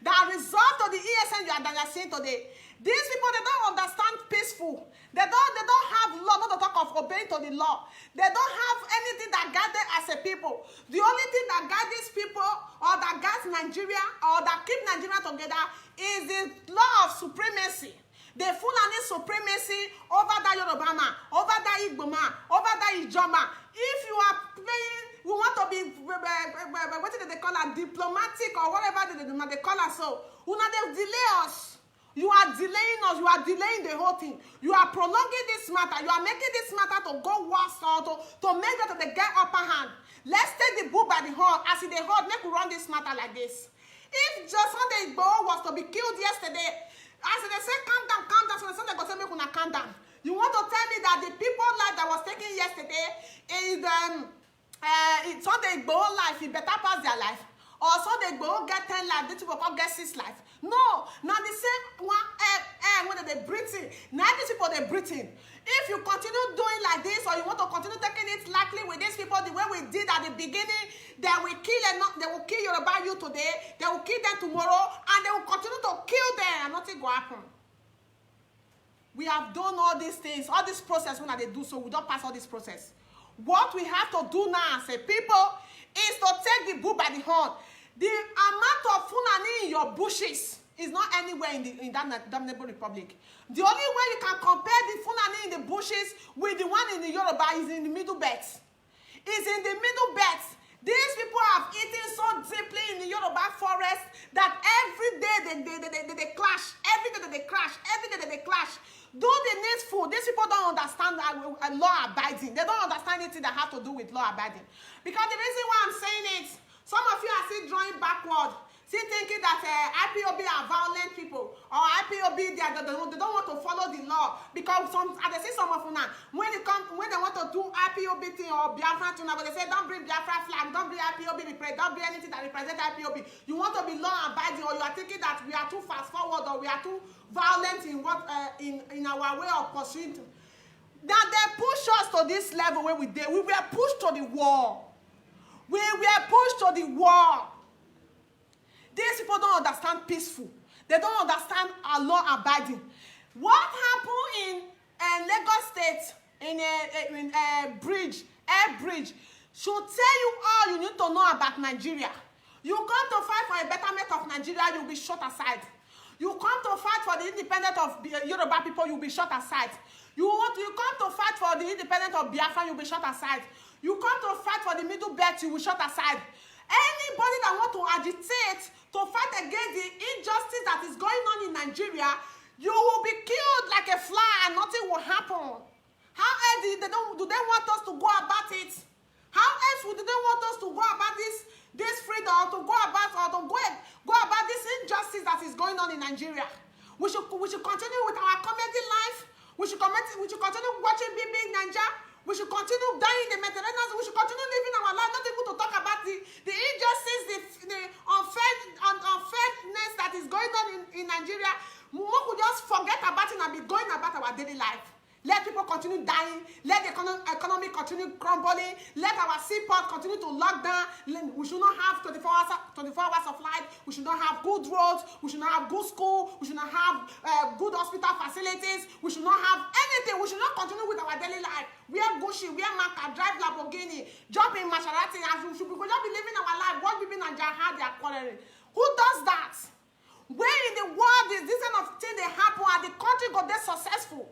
That resolved to the ESN that you are seeing today. These people, they don't understand peaceful. They don't have law, not to talk of obeying to the law. They don't have anything that guides them as a people. The only thing that guides these people, or that guides Nigeria, or that keep Nigeria together, is the law of of supremacy, the Fulani supremacy over that Yoruba man, over that Igbo man, over that Ijoma. If you are playing, we want to be, what do they call it, diplomatic or whatever they call us, so they delay us. You are delaying us. You are delaying the whole thing. You are prolonging this matter. You are making this matter to go worse or to make that they get upper hand. Let's take the bull by the horn. As in the horn, make we run this matter like this. If just Sunday Igboho was to be killed yesterday, as they say, calm down, so Sunday go say make una calm down. You want to tell me that the people life that was taken yesterday is Sunday Igboho life, it better pass their life? Or Sunday Igboho get 10 life, these people come get 6 life? No, now the same one when they breathing. Now these people they breathing. If you continue doing like this, or you want to continue taking it lightly with these people the way we did at the beginning, they will kill they will kill Yoruba you today, they will kill them tomorrow, and they will continue to kill them, and nothing will happen. We have done all these things, all this process when they do so, we don't pass all this process. What we have to do now as a people is to take the bull by the horn. The amount of Fulani in your bushes is not anywhere in that damnable republic. The only way you can compare the Fulani in the bushes with the one in the Yoruba is in the middle belt. It's in the middle belt. These people have eaten so deeply in the Yoruba forest that every day they clash. Every day they clash. Every day they clash. Do the needful. These people don't understand law abiding. They don't understand anything that has to do with law abiding. Because the reason why I'm saying it, some of you are still drawing backward, still thinking that IPOB are violent people, or IPOB they don't want to follow the law. Because I see some of them now, when they want to do IPOB thing or Biafra thing, they say don't bring Biafra flag, don't bring IPOB, don't bring anything that represents IPOB. You want to be law abiding, or you are thinking that we are too fast forward, or we are too violent in what in our way of pursuing. That they push us to this level where we were pushed to the wall. We were pushed to the wall. These people don't understand peaceful. They don't understand our law abiding. What happened in Lagos State in a bridge, air bridge, should tell you all you need to know about Nigeria. You come to fight for a betterment of Nigeria, you'll be shut aside. You come to fight for the independence of Yoruba people, you'll be shut aside. You come to fight for the independence of Biafra, you'll be shut aside. You come to fight for the middle belt, you will shut aside. Anybody that want to agitate to fight against the injustice that is going on in Nigeria, you will be killed like a fly and nothing will happen. How else do they want us to go about it? How else do they want us to go about this freedom, or to go about this injustice that is going on in Nigeria? We should continue with our comedy life. We should continue watching BB Ninja. We should continue dying in the Mediterranean. We should continue living our life, not even to talk about the injustice, the unfairness that is going on in Nigeria. We could just forget about it and be going about our daily life. Let people continue dying. Let the economy continue crumbling. Let our seaport continue to lock down. We should not have 24 hours of light. We should not have good roads. We should not have good school. We should not have good hospital facilities. We should not have anything. We should not continue with our daily life. Wear Gucci, wear Maca, drive Lamborghini, jump in Maserati, and we should just be living our life. What people in Nigeria have, they are quarreling. Who does that? Where in the world is this kind of thing they happen and the country got there successful?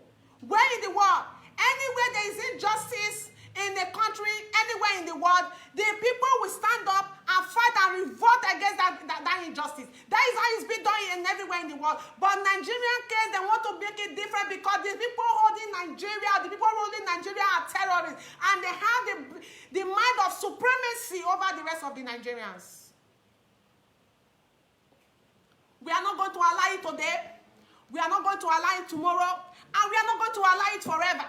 Where in the world? Anywhere there is injustice in the country, anywhere in the world, the people will stand up and fight and revolt against that injustice. That is how it's been done in everywhere in the world. But Nigerian case, they want to make it different because the people holding Nigeria, the people ruling Nigeria are terrorists, and they have the mind of supremacy over the rest of the Nigerians. We are not going to allow it today. We are not going to allow it tomorrow. And we are not going to allow it forever.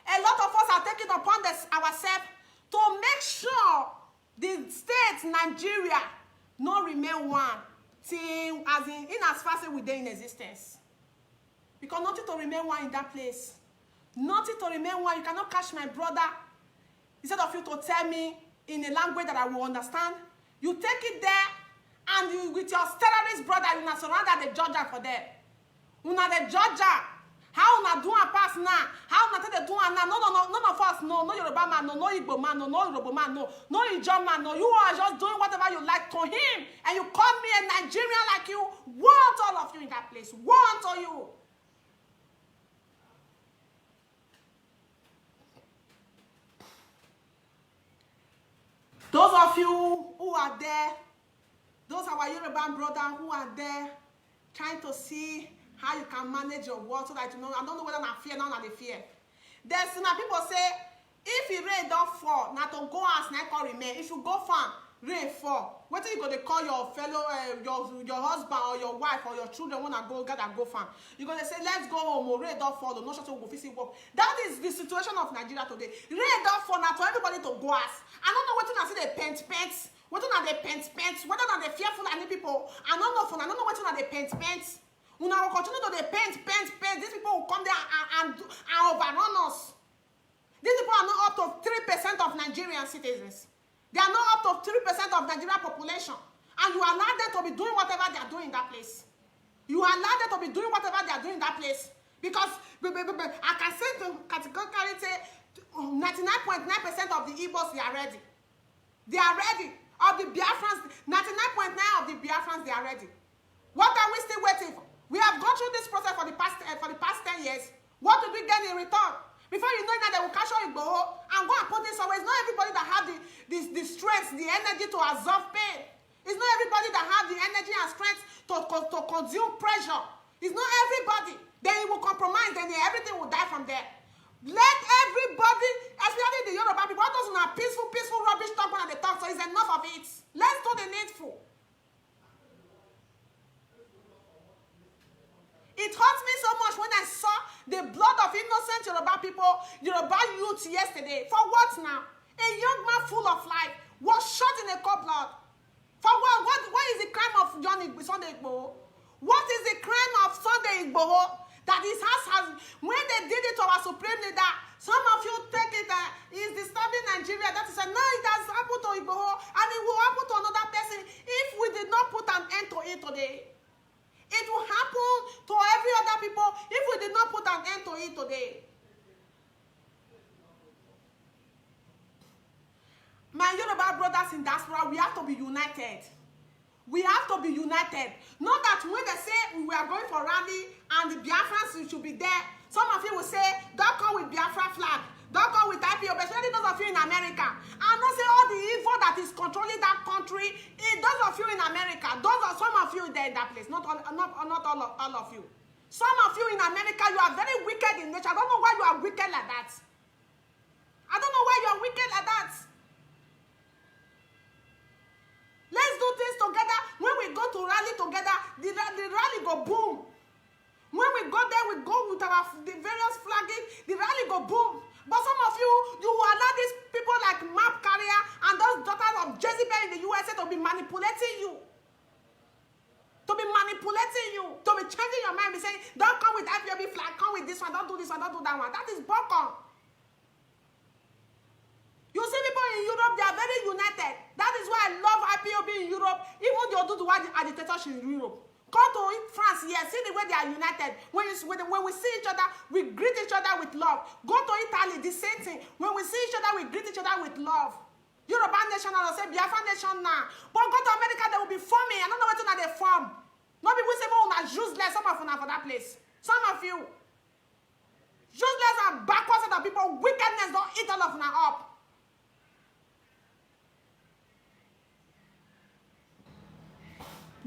A lot of us are taking upon ourselves to make sure the state Nigeria not remain one till as far as we are in existence. Because nothing to remain one in that place. Nothing to remain one. You cannot catch my brother. Instead of you to tell me in a language that I will understand, you take it there and you, with your terrorist brother, you are surrounded the Georgia for them. Una the Georgia. How una do and pass now? How una take the do and now? No, none of us know. No Yoruba man, no Igbo man, no Yoruba man, no Ijaw man, no. You are just doing whatever you like to him, and you call me a Nigerian like you. Want all of you in that place? Want all you? Those of you who are there, those are our Yoruba brothers who are there, trying to see how you can manage your work so that you know. I don't know whether I fear now or they fear. There's now people say if you rain don't fall, now to go as na can remain. If you go farm, rain fall. What are you gonna call your fellow your husband or your wife or your children wanna go farm? You're gonna say let's go home. Or rain don't fall. No short go visit work. That is the situation of Nigeria today. Rain don't fall now for everybody to go as. I don't know what I see they paint. What are they paint? Whether they fearful any people? I don't know what they paint. When I will continue to paint. These people will come there and overrun us. These people are not up to 3% of Nigerian citizens. They are not up to 3% of Nigerian population. And you allow them to be doing whatever they are doing in that place. You allow them to be doing whatever they are doing in that place. Because I can say to categorically say 99.9% of the Igbos, they are ready. They are ready. Of the Biafrans, 99.9% of the Biafrans, they are ready. What are we still waiting for? We have gone through this process for the past 10 years. What did we get in return? Before you know that they will catch you Igboho and go and put this away. It's not everybody that have the strength, the energy to absorb pain. It's not everybody that have the energy and strength to consume pressure. It's not everybody. Then it will compromise, then everything will die from there. Let everybody, especially the Yoruba people, what those are peaceful rubbish talk when they talk, so it's enough of it. Let's do the needful. It hurt me so much when I saw the blood of innocent Yoruba people, Yoruba youth yesterday. For what now? A young man full of life was shot in a cold blood. For what? What is the crime of Sunday Igboho? What is the crime of Sunday Igboho? That his house has, when they did it to our supreme leader, some of you take it is disturbing Nigeria. That is no, it has happened to Igboho and it will happen to another person if we did not put an end to it today. It will happen to every other people if we did not put an end to it today. My Yoruba brothers in diaspora, we have to be united. We have to be united. Not that when they say we are going for rally and the Biafrans should be there, some of you will say, don't come with Biafra flag. Don't come with IPO, especially those of you in America. And not say all the evil that is controlling that country, those of you in America, those are some of you there in that place, not all of you. Some of you in America, you are very wicked in nature. I don't know why you are wicked like that. I don't know why you are wicked like that. Let's do things together. When we go to rally together, the rally go boom. When we go there, we go with the various flagging, the rally go boom. But some of you will allow these people like Map Carrier and those daughters of Jezebel in the USA to be manipulating you. To be changing your mind, be saying, don't come with IPOB flag, come with this one, don't do this one, don't do that one. That is broken. You see people in Europe, they are very united. That is why I love IPOB in Europe, even the Oduduwa agitators in Europe. Go to France, yes, see the way they are united. When we see each other, we greet each other with love. Go to Italy, the same thing. When we see each other, we greet each other with love. Yoruba nation, I'll say Biafra nation now. But go to America, they will be forming. I don't know what they form. No people say, oh, not useless, some of you for that place. Some of you. Useless and backwards of people, wickedness don't eat all of them up.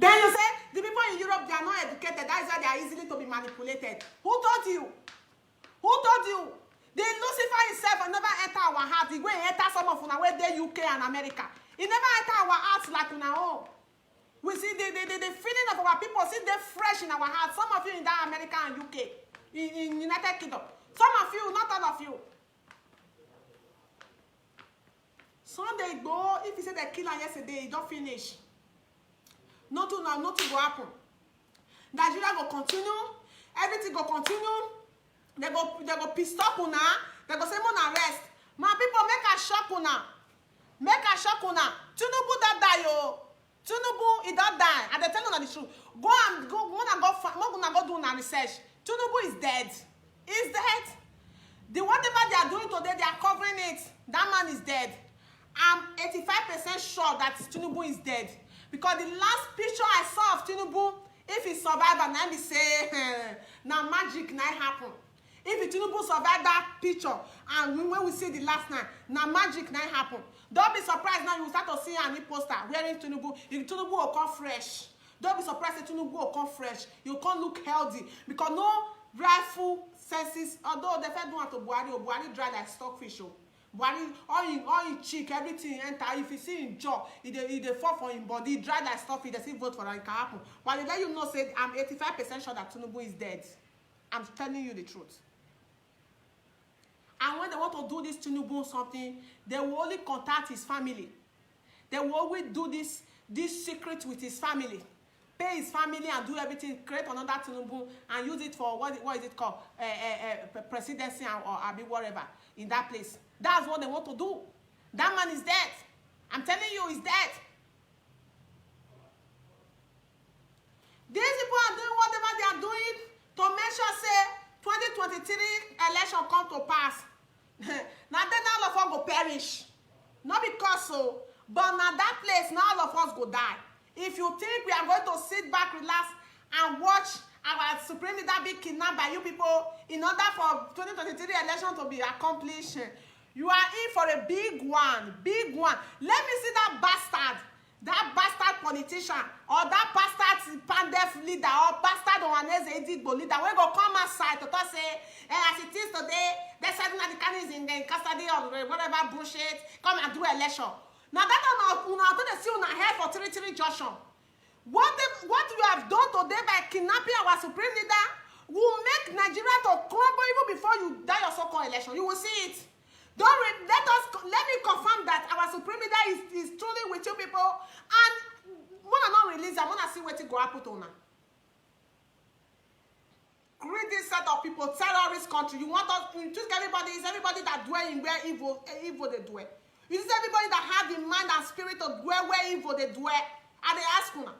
Then you say, the people in Europe, they are not educated. That is why they are easily to be manipulated. Who told you? Who told you? The Lucifer himself never enter our heart. He go and enter some of our way there, UK and America. He never enter our hearts like in our own. We see the feeling of our people, see they fresh in our hearts. Some of you in that America and UK, in United Kingdom. Some of you, not all of you. Sunday go, if you say they kill her yesterday, it don't finish. Nothing will happen. Nigeria go continue. Everything go continue. They go pissed up una. They go say una rest. My people, make a shock una. Make a shock una. Tinubu don't die, yo. Tinubu, he don't die. And they tell you the truth. Go do una research. Tinubu is dead. He's dead. The whatever they are doing today, they are covering it. That man is dead. I'm 85% sure that Tinubu is dead. Because the last picture I saw of Tinubu, if he survived, and let me say, now magic now happen. If Tinubu survived that picture, and when we see the last night, now magic now happen. Don't be surprised now you will start to see any poster wearing Tinubu. If Tinubu will come fresh. Don't be surprised if Tinubu will come fresh. You can't look healthy. Because no rightful senses, although the first one to Buhari dry like stockfish. Buhari, all in cheek, everything enter. If you see him jaw, he fall for him body, dry like stockfish, they still vote for him, it can happen. But they let you know, say, I'm 85% sure that Tinubu is dead. I'm telling you the truth. And when they want to do this Tinubu something, they will only contact his family. They will always do this secret with his family. Pay his family and do everything, create another Tinubu and use it for, what is it called? Presidency or whatever in that place. That's what they want to do. That man is dead. I'm telling you, he's dead. These people are doing whatever they are doing to make sure, say, 2023 election come to pass. Now then all of us go perish. Not because so, but now that place, now all of us go die. If you think we are going to sit back, relax, and watch our supreme leader be kidnapped by you people in order for 2023 election to be accomplished, you are in for a big one, big one. Let me see that bastard politician, or that bastard pandef leader, or bastard Ohaneze Edigbo leader, we go come outside to talk say, as it is today, they said that the can is in the custody of whatever bullshit, come and do election. Now that una to see una head for 3 junction. What you have done today by kidnapping our supreme leader will make Nigeria to crumble even before you die your so-called election. You will see it. Let me confirm that our supreme leader is truly with you people, and when I not release, I want to see what it go happen to now. Greedy set of people, terrorist country. You want us to choose everybody? Is everybody that dwell in where evil they dwell? Is this everybody that have the mind and spirit to dwell where evil they dwell? And they ask you now.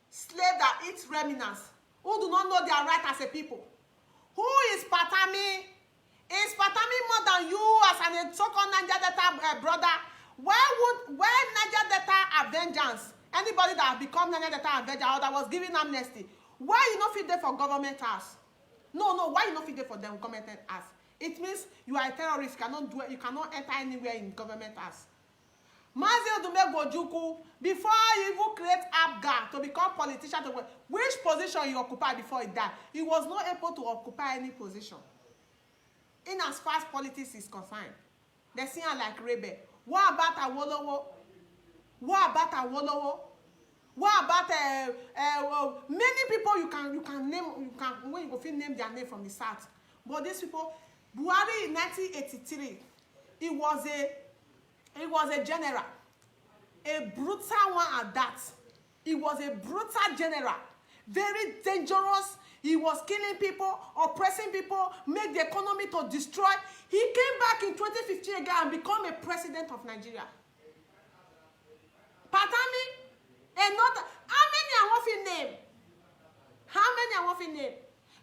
Slave that eat remnants, who do not know their right as a people. Who is Patami? Is Patami more than you as an so-called Niger Delta brother? Where Niger Delta are vengeance? Anybody that have become Niger Delta avenger or that was given amnesty, why you not fit there for government house? No, why you not fit there for them government house? It means you are a terrorist, you cannot enter anywhere in government house. Mazi Odume Gojuku, before you even create APGA to become politician, which position he occupied before he died? He was not able to occupy any position. In as far as politics is concerned, they see him like rebel. What about Awolowo? What about Awolowo? What about many people you can name, when you go fit name their name from the south. But these people, Buhari in 1983, he was a general, a brutal one at that. He was a brutal general, very dangerous. He was killing people, oppressing people, make the economy to destroy. He came back in 2015 again and become a president of Nigeria. Patami, another. How many I want to name? How many I want to name?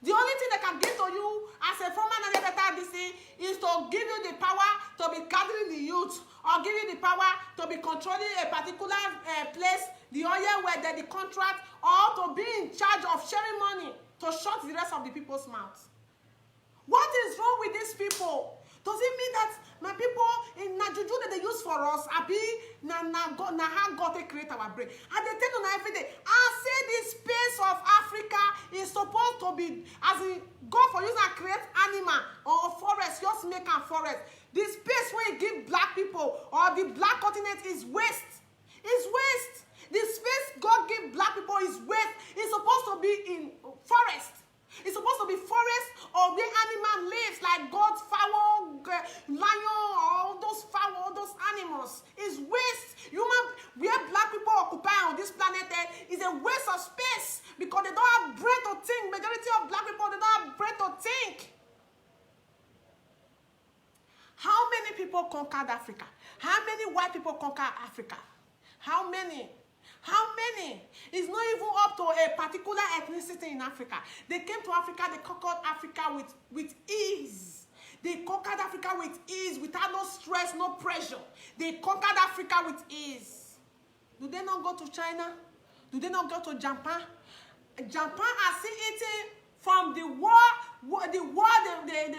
The only thing they can give to you as a former Nigeria DC is to give you the power to be gathering the youth, or give you the power to be controlling a particular place, the oil where they the contract, or to be in charge of sharing money to shut the rest of the people's mouths. What is wrong with these people? Does it mean that my people in Najuju that they use for us, abi na how God they create our brain? And they tell you every day, I say this space of Africa is supposed to be, as in God for use and create animal or forest, just make a forest. The space where you give black people or the black continent is waste. It's waste. The space God give black people is waste. It's supposed to be in forest. It's supposed to be forest or where animal lives, like goats, fowl, lion, all those fowl, all those animals. It's waste. Where black people occupy on this planet is a waste of space because they don't have brain to think. Majority of black people, they don't have brain to think. How many people conquered Africa? How many white people conquered Africa? How many? How many? It's not even up to a particular ethnicity in Africa. They came to Africa, they conquered Africa with ease. They conquered Africa with ease, without no stress, no pressure. They conquered Africa with ease. Do they not go to China? Do they not go to Japan? Japan are still eating from the war they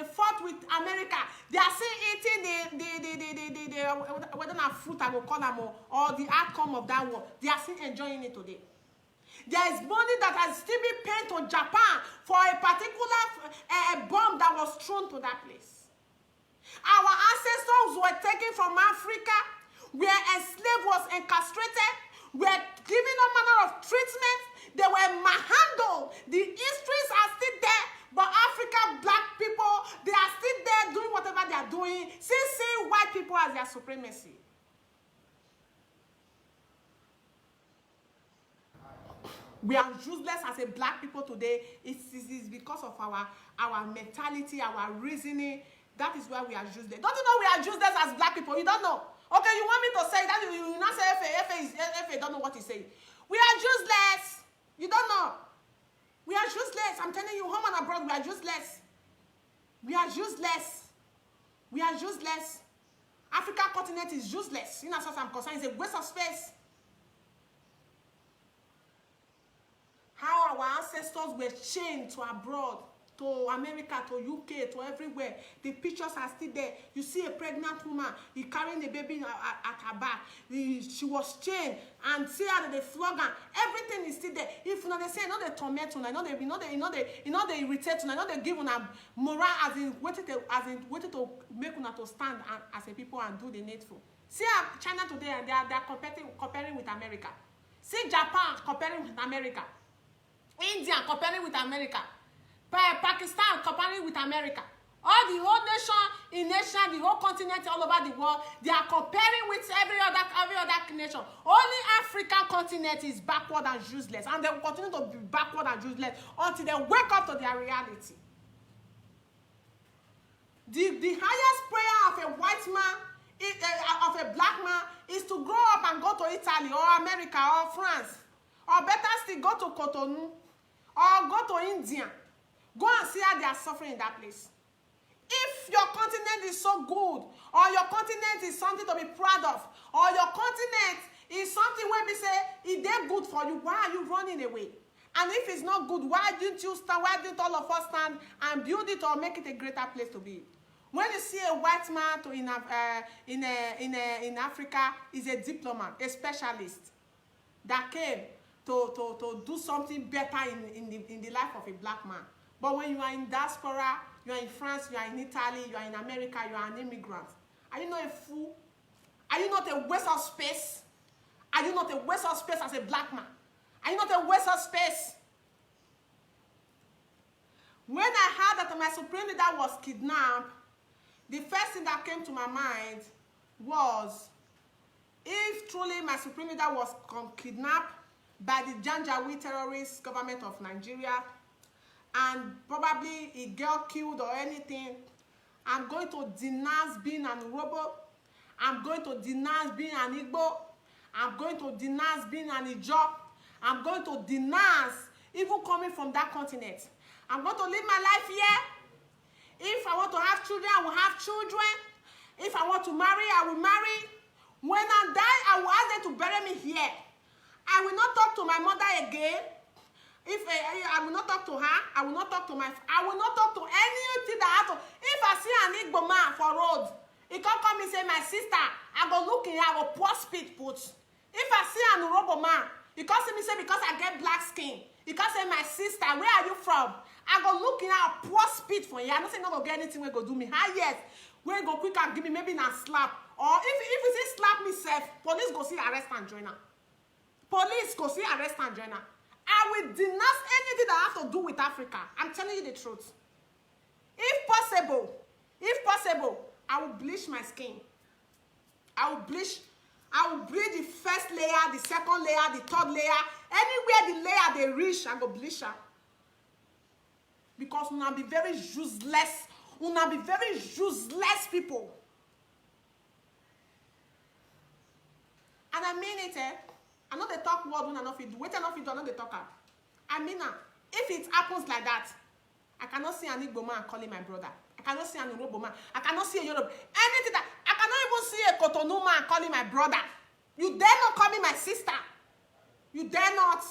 fought with America. They are still eating the whether not fruit I will call them or the outcome of that war. They are still enjoying it today. There is money that has still been paid to Japan for a particular bomb that was thrown to that place. Our ancestors were taken from Africa, where enslaved, was incarcerated, were given all manner of treatment. They were manhandled. The histories are still there, but African black people, they are still there doing whatever they are doing, still seeing white people as their supremacy. We are useless as a black people today. It is because of our mentality, our reasoning. That is why we are useless. Don't you know we are useless as black people? You don't know. Okay, you want me to say that? You not say F.A. don't know what he's saying. We are useless. You don't know. We are useless. I'm telling you, home and abroad, we are useless. We are useless. We are useless. Africa continent is useless. In as far as I'm concerned, it's a waste of space. How our ancestors were chained to abroad, to America, to UK, to everywhere. The pictures are still there. You see a pregnant woman, he carrying a baby at her back. She was chained, and see how they flog her. Everything is still there. If you know they say, you know they torment you, they irritate you, they give you morale as in waited to make you to stand as a people and do the needful. See how China today, and they are comparing with America. See Japan comparing with America. India comparing with America. Pakistan comparing with America. All the whole nation in Asia, the whole continent all over the world, they are comparing with every other nation. Only African continent is backward and useless, and they will continue to be backward and useless until they wake up to their reality. The highest prayer of a white man, of a black man, is to grow up and go to Italy or America or France, or better still go to Cotonou or go to India. Go and see how they are suffering in that place. If your continent is so good, or your continent is something to be proud of, or your continent is something where we say, is they good for you, why are you running away? And if it's not good, why didn't you stand, why didn't all of us stand and build it or make it a greater place to be? When you see a white man in Africa, is a diplomat, a specialist that came to do something better in the life of a black man. But when you are in diaspora, you are in France, you are in Italy, you are in America, you are an immigrant. Are you not a fool? Are you not a waste of space? Are you not a waste of space as a black man? Are you not a waste of space? When I heard that my supreme leader was kidnapped, the first thing that came to my mind was, if truly my supreme leader was kidnapped by the Janjaweed terrorist government of Nigeria, and probably a girl killed or anything, I'm going to denounce being an Urobo. I'm going to denounce being an Igbo. I'm going to denounce being an Ijo. I'm going to denounce even coming from that continent. I'm going to live my life here. If I want to have children, I will have children. If I want to marry, I will marry. When I die, I will ask them to bury me here. I will not talk to my mother again. If I will not talk to her, I will not talk to I will not talk to anything that I have to. If I see an Igbo man for road, he can't come and say, my sister, I go look in here, I will pour speed put. If I see an Urobo man, he can't see me say, because I get black skin. He can't say, my sister, where are you from? I go look in here, I pour speed for you. I don't say not go get anything where go do me. Hi, yes. Where go quick and give me maybe a slap. Or if he say slap me self, police go see arrest and join her. Police go see arrest and join her. I will denounce anything that have to do with Africa. I'm telling you the truth. If possible, I will bleach my skin. I will bleach the first layer, the second layer, the third layer. Anywhere the layer they reach, I go bleach her. Because una be very useless. Una be very useless people. And I mean it, I know they talk word when I know if you do. Wait enough you do, I know they talk her. I mean, if it happens like that, I cannot see an Igbo man calling my brother. I cannot see an Yoruba man. I cannot see a Yoruba. Anything that I cannot even see a Cotonou man calling my brother. You dare not call me my sister. You dare not.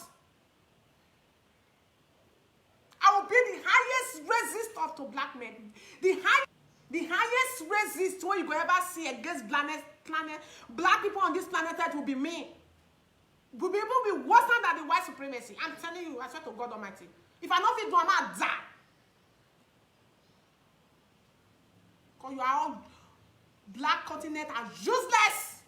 I will be the highest resistor to black men. The highest resist when you go ever see against black people on this planet Earth will be me. Will be able to be worse than the white supremacy. I'm telling you, I swear to God Almighty. If I don't feel do, I'm not die. Because you are all black continent are useless.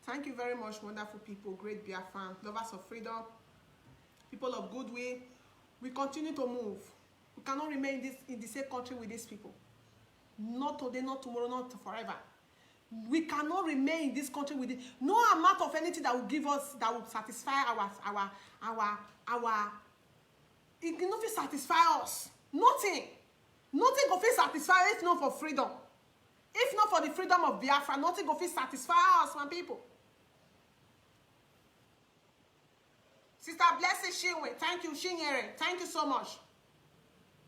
Thank you very much, wonderful people, great Biafran, lovers of freedom, people of goodwill. We continue to move. We cannot remain in the same country with these people. Not today, not tomorrow, not forever. We cannot remain in this country with it. No amount of anything that will give us, that will satisfy it cannot satisfy us. Nothing will satisfy us if not for freedom. If not for the freedom of Biafra, nothing will satisfy us, my people. Sister Blessed Shinwe, thank you, Shinyere, thank you so much.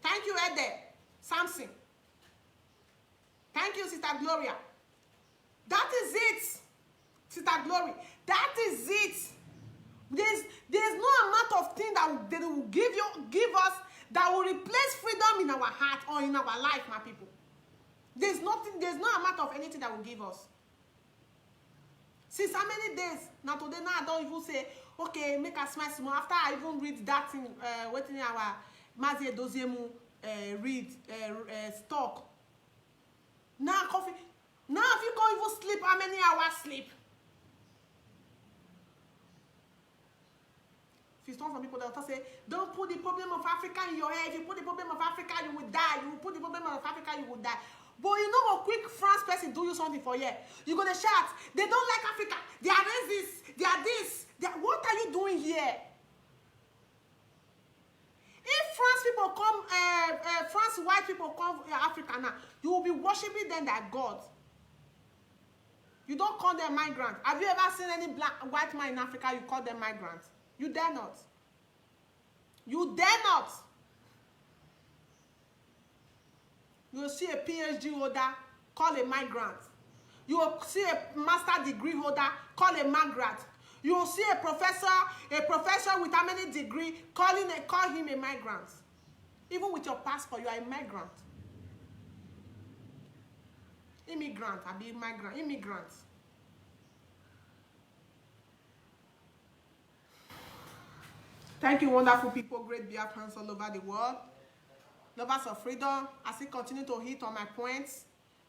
Thank you, Ede, Samson. Thank you, Sister Gloria. That is it, Sister Glory. That is it. There's no amount of thing that they will give us that will replace freedom in our heart or in our life, my people. There's no amount of anything that will give us. Since how many days? Now today, now I don't even say, okay, make us smile small. After I even read that thing, waiting our Mazie Doziemu stock. Now coffee. Now if you can't even sleep, how many hours sleep? If it's not some people that will say, don't put the problem of Africa in your head. If you put the problem of Africa, you will die. You will put the problem of Africa, you will die. But you know what quick France person do you something for you? You're going to shout, they don't like Africa. They are racist. They are this. What are you doing here? If France people come, France white people come to Africa now, you will be worshiping them like God. You don't call them migrants. Have you ever seen any white man in Africa, you call them migrants? You dare not. You dare not. You will see a PhD holder, call a migrant. You will see a master degree holder, call a migrant. You will see a professor with how many degrees, call him a migrant. Even with your passport, you are a migrant. Immigrant, I be migrant, immigrant. Thank you, wonderful people, great Biafrans all over the world. Lovers of freedom, I still continue to hit on my points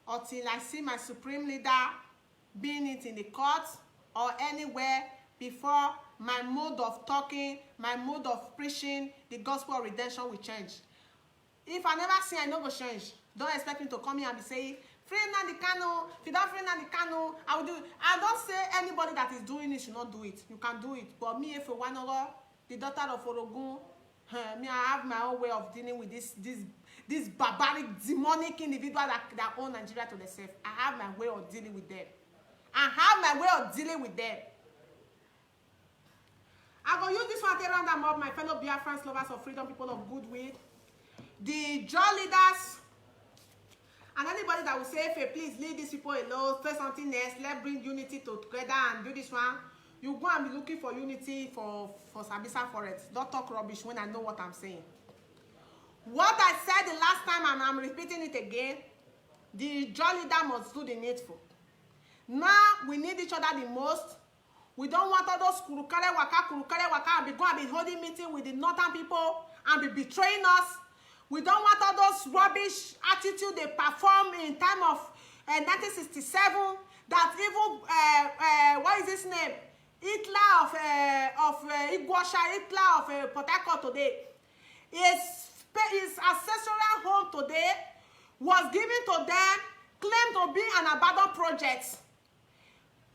until I see my supreme leader being it in the court or anywhere before my mode of talking, my mode of preaching, the gospel of redemption will change. If I never see, I no go change. Don't expect me to come here and be saying, free Nnamdi Kanu, if you don't free Nnamdi Kanu, I will do it. I don't say anybody that is doing it should not do it. You can do it. But me, if you want to, the daughter of Orogun, me, I have my own way of dealing with this barbaric, demonic individual that own Nigeria to themselves. I have my way of dealing with them. I have my way of dealing with them. I'm going to use this one to round them up, my fellow Biafrans, lovers of freedom, people of goodwill, the jaw leaders, and anybody that will say, hey, please leave these people alone, say something else, let's bring unity together and do this one. You go and be looking for unity for Sabisa Forest. Don't talk rubbish when I know what I'm saying. What I said the last time, and I'm repeating it again, the jaw leader must do the needful. Now, we need each other the most. We don't want all those kurukare waka, and be going and be holding meeting with the northern people and be betraying us. We don't want all those rubbish attitude they perform in time of 1967. That even, what is his name? Hitler of Igwasha, Hitler of Port Harcourt today. His ancestral home today was given to them, claimed to be an abandoned project.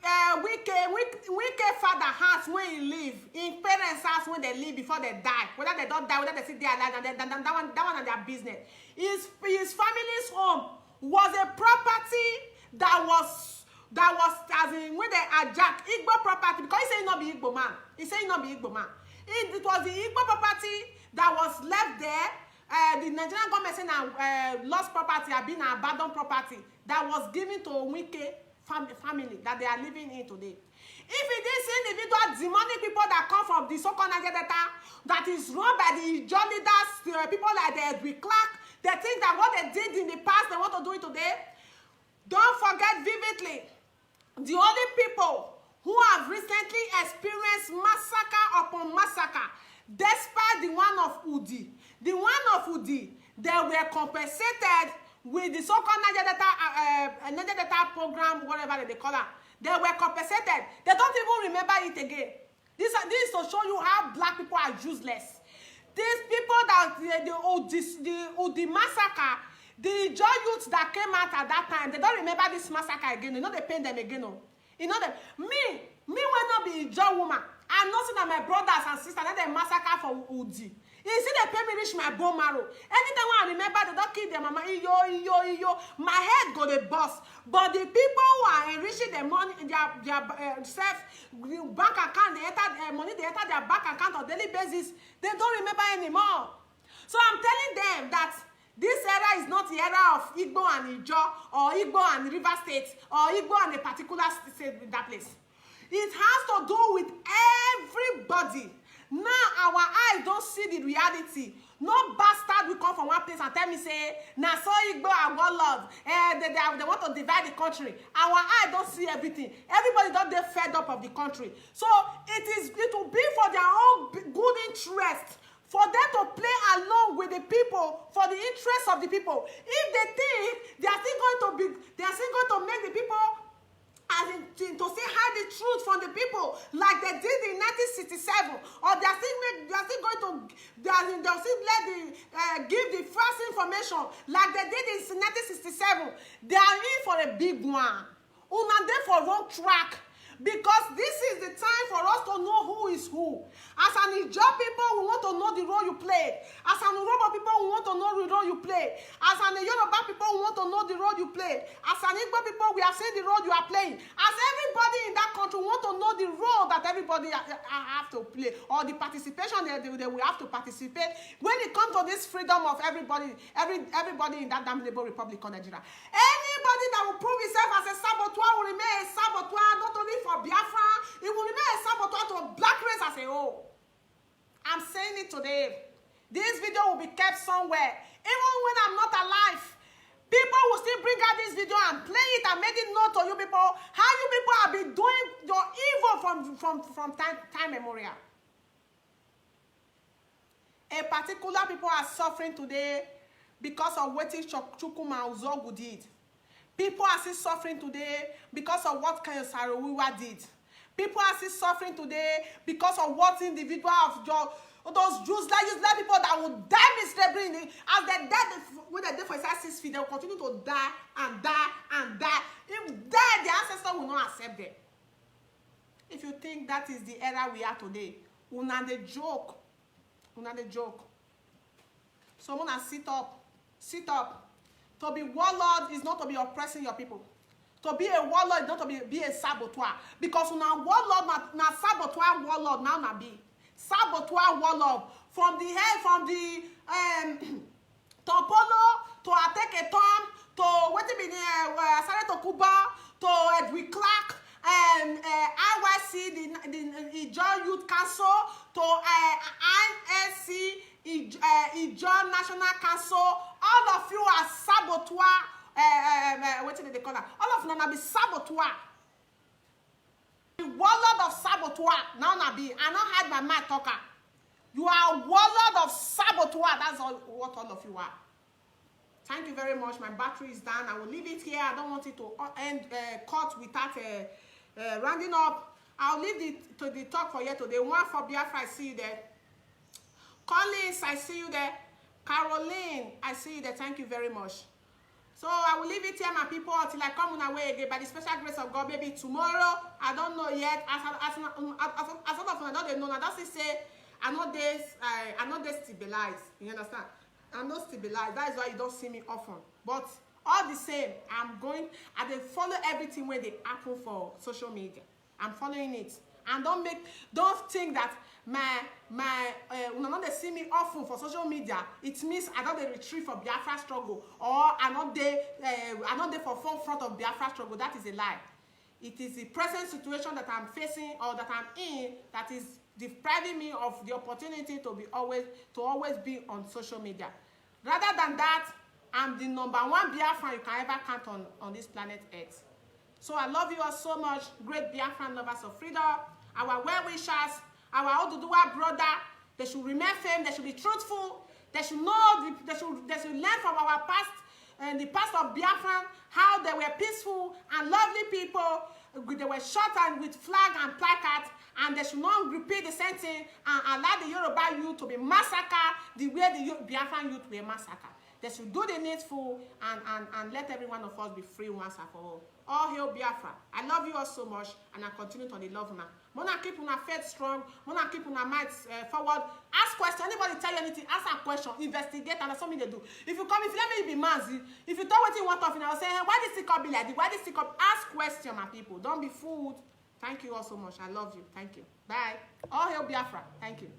Wike father house when he live, in parents' house when they live before they die, whether they don't die, whether they sit there alive, and that one is their business. His family's home was a property that was as in when they hijacked Igbo property, because he said he not be Igbo man. He said he not be Igbo man. It was the Igbo property that was left there. The Nigerian government saying lost property have been abandoned property that was given to Wike family that they are living in today. If it is individual demonic people that come from the so-called Niger Delta that is run by the John leaders, people like the Edwin Clark, they think that what they did in the past, they want to do it today. Don't forget vividly, the only people who have recently experienced massacre upon massacre, despite the one of Udi. The one of Udi, they were compensated with the so-called Niger Delta program, whatever they call it. They were compensated. They don't even remember it again. This is to show you how black people are useless. These people that the Udi massacre, the joy youths that came out at that time, they don't remember this massacre again. You know they pain them again. No? You know that me will not be a joy woman. I'm not saying that my brothers and sisters that they massacre for Udi. You see, they pay me reach my bone marrow. Anytime when I remember, they don't kill their mama. Iyo. My head go to bust. But the people who are enriching their money, their self bank account, they enter money, they enter their bank account on daily basis. They don't remember anymore. So I'm telling them that this era is not the era of Igbo and Ijo, or Igbo and River State, or Igbo and a particular state, that place. It has to do with everybody. Now our eyes don't see the reality. No bastard will come from one place and tell me, say, nah, so Igbo and warlord, they want to divide the country. Our eye don't see everything. Everybody don't get fed up of the country. So it will be for their own good interest for them to play along with the people for the interest of the people. If they think they are still going to make the people as in to say hide the truth from the people like they did in 1967, or they'll still give the false information like they did in 1967. They are in for a big one. Una dey for wrong track, because this is the time for us to know who is who. As an Ijo people, we want to know the role you play. As an Urobo people, we want to know the role you play. As an Yoruba people, we want to know the role you play. As an Igbo people, we have seen the role you are playing. As everybody in that country, we want to know the role that everybody have to play, or the participation they will have to participate when it comes to this freedom of everybody in that damn Labour Republic of Nigeria. Anybody that will prove himself as a saboteur will remain a saboteur, not only for Biafra, it will remain a saboteur to a black race as a whole. I'm saying it today. This video will be kept somewhere. Even when I'm not alive, people will still bring out this video and play it and make it known to you people how you people have been doing your evil from time memorial. A particular people are suffering today because of what Chukwuma Uzogu did. People are still suffering today because of what Sarowiwa did. People are still suffering today because of what individual of those Jews, useless people that will die miserably. As they die, when they die for 6 feet, they will continue to die and die and die. If die, the ancestors will not accept them. If you think that is the era we are today, una the joke. So una sit up. To be warlord is not to be oppressing your people. To be a warlord is not to be a saboteur. Because una warlord, na saboteur warlord now na be. Saboteur warlord. From the head, from the Topolo to Ateke Tom, to what it be Asare to Kuba, to Edwin Clark, and IYC, the Ijo Youth Council, to INSC, Ijo National Council. All of you are saboteur. What did they call that? All of them are be saboteur. The warlord of saboteur. Now na be. I not had my mouth talker. You are a warlord of saboteur. That's all what all of you are. Thank you very much. My battery is down. I will leave it here. I don't want it to end cut without rounding up. I'll leave the talk for you today. One for Biafra, I see you there. Collins, I see you there. Caroline, I see you there. Thank you very much. So I will leave it here, my people, until I come on away again. By the special grace of God, maybe tomorrow. I don't know yet. As of I don't know. Now that's say I know this stabilized. You understand? I'm not stabilized. That is why you don't see me often. But all the same, I dey follow everything where they happen for social media. I'm following it. And don't think that when they see me often for social media, it means I don't retreat for Biafra struggle, or I not there for forefront of Biafra struggle. That is a lie. It is the present situation that I'm facing or that I'm in that is depriving me of the opportunity to always be on social media. Rather than that, I'm the #1 Biafran you can ever count on this planet Earth. So I love you all so much, great Biafran lovers of freedom, our well-wishers, our Oduduwa brother. They should remain firm, they should be truthful, they should know, they should learn from our past and the past of Biafran, how they were peaceful and lovely people. They were shot and with flag and placards, and they should not repeat the same thing and allow the Yoruba youth to be massacred the way the Biafran youth were massacred. They should do the needful and let every one of us be free once and for all. All hail Biafra. I love you all so much, and I continue to love you. Mona keep una faith strong. Mona keep una mind forward. Ask questions. Anybody tell you anything, ask a question. Investigate, and that's something they do. If you let me be manzy. If you talk what you want of, I will say, hey, why this stick up be like this? Why this stick up? Ask questions, my people. Don't be fooled. Thank you all so much. I love you. Thank you. Bye. All hail Biafra. Thank you.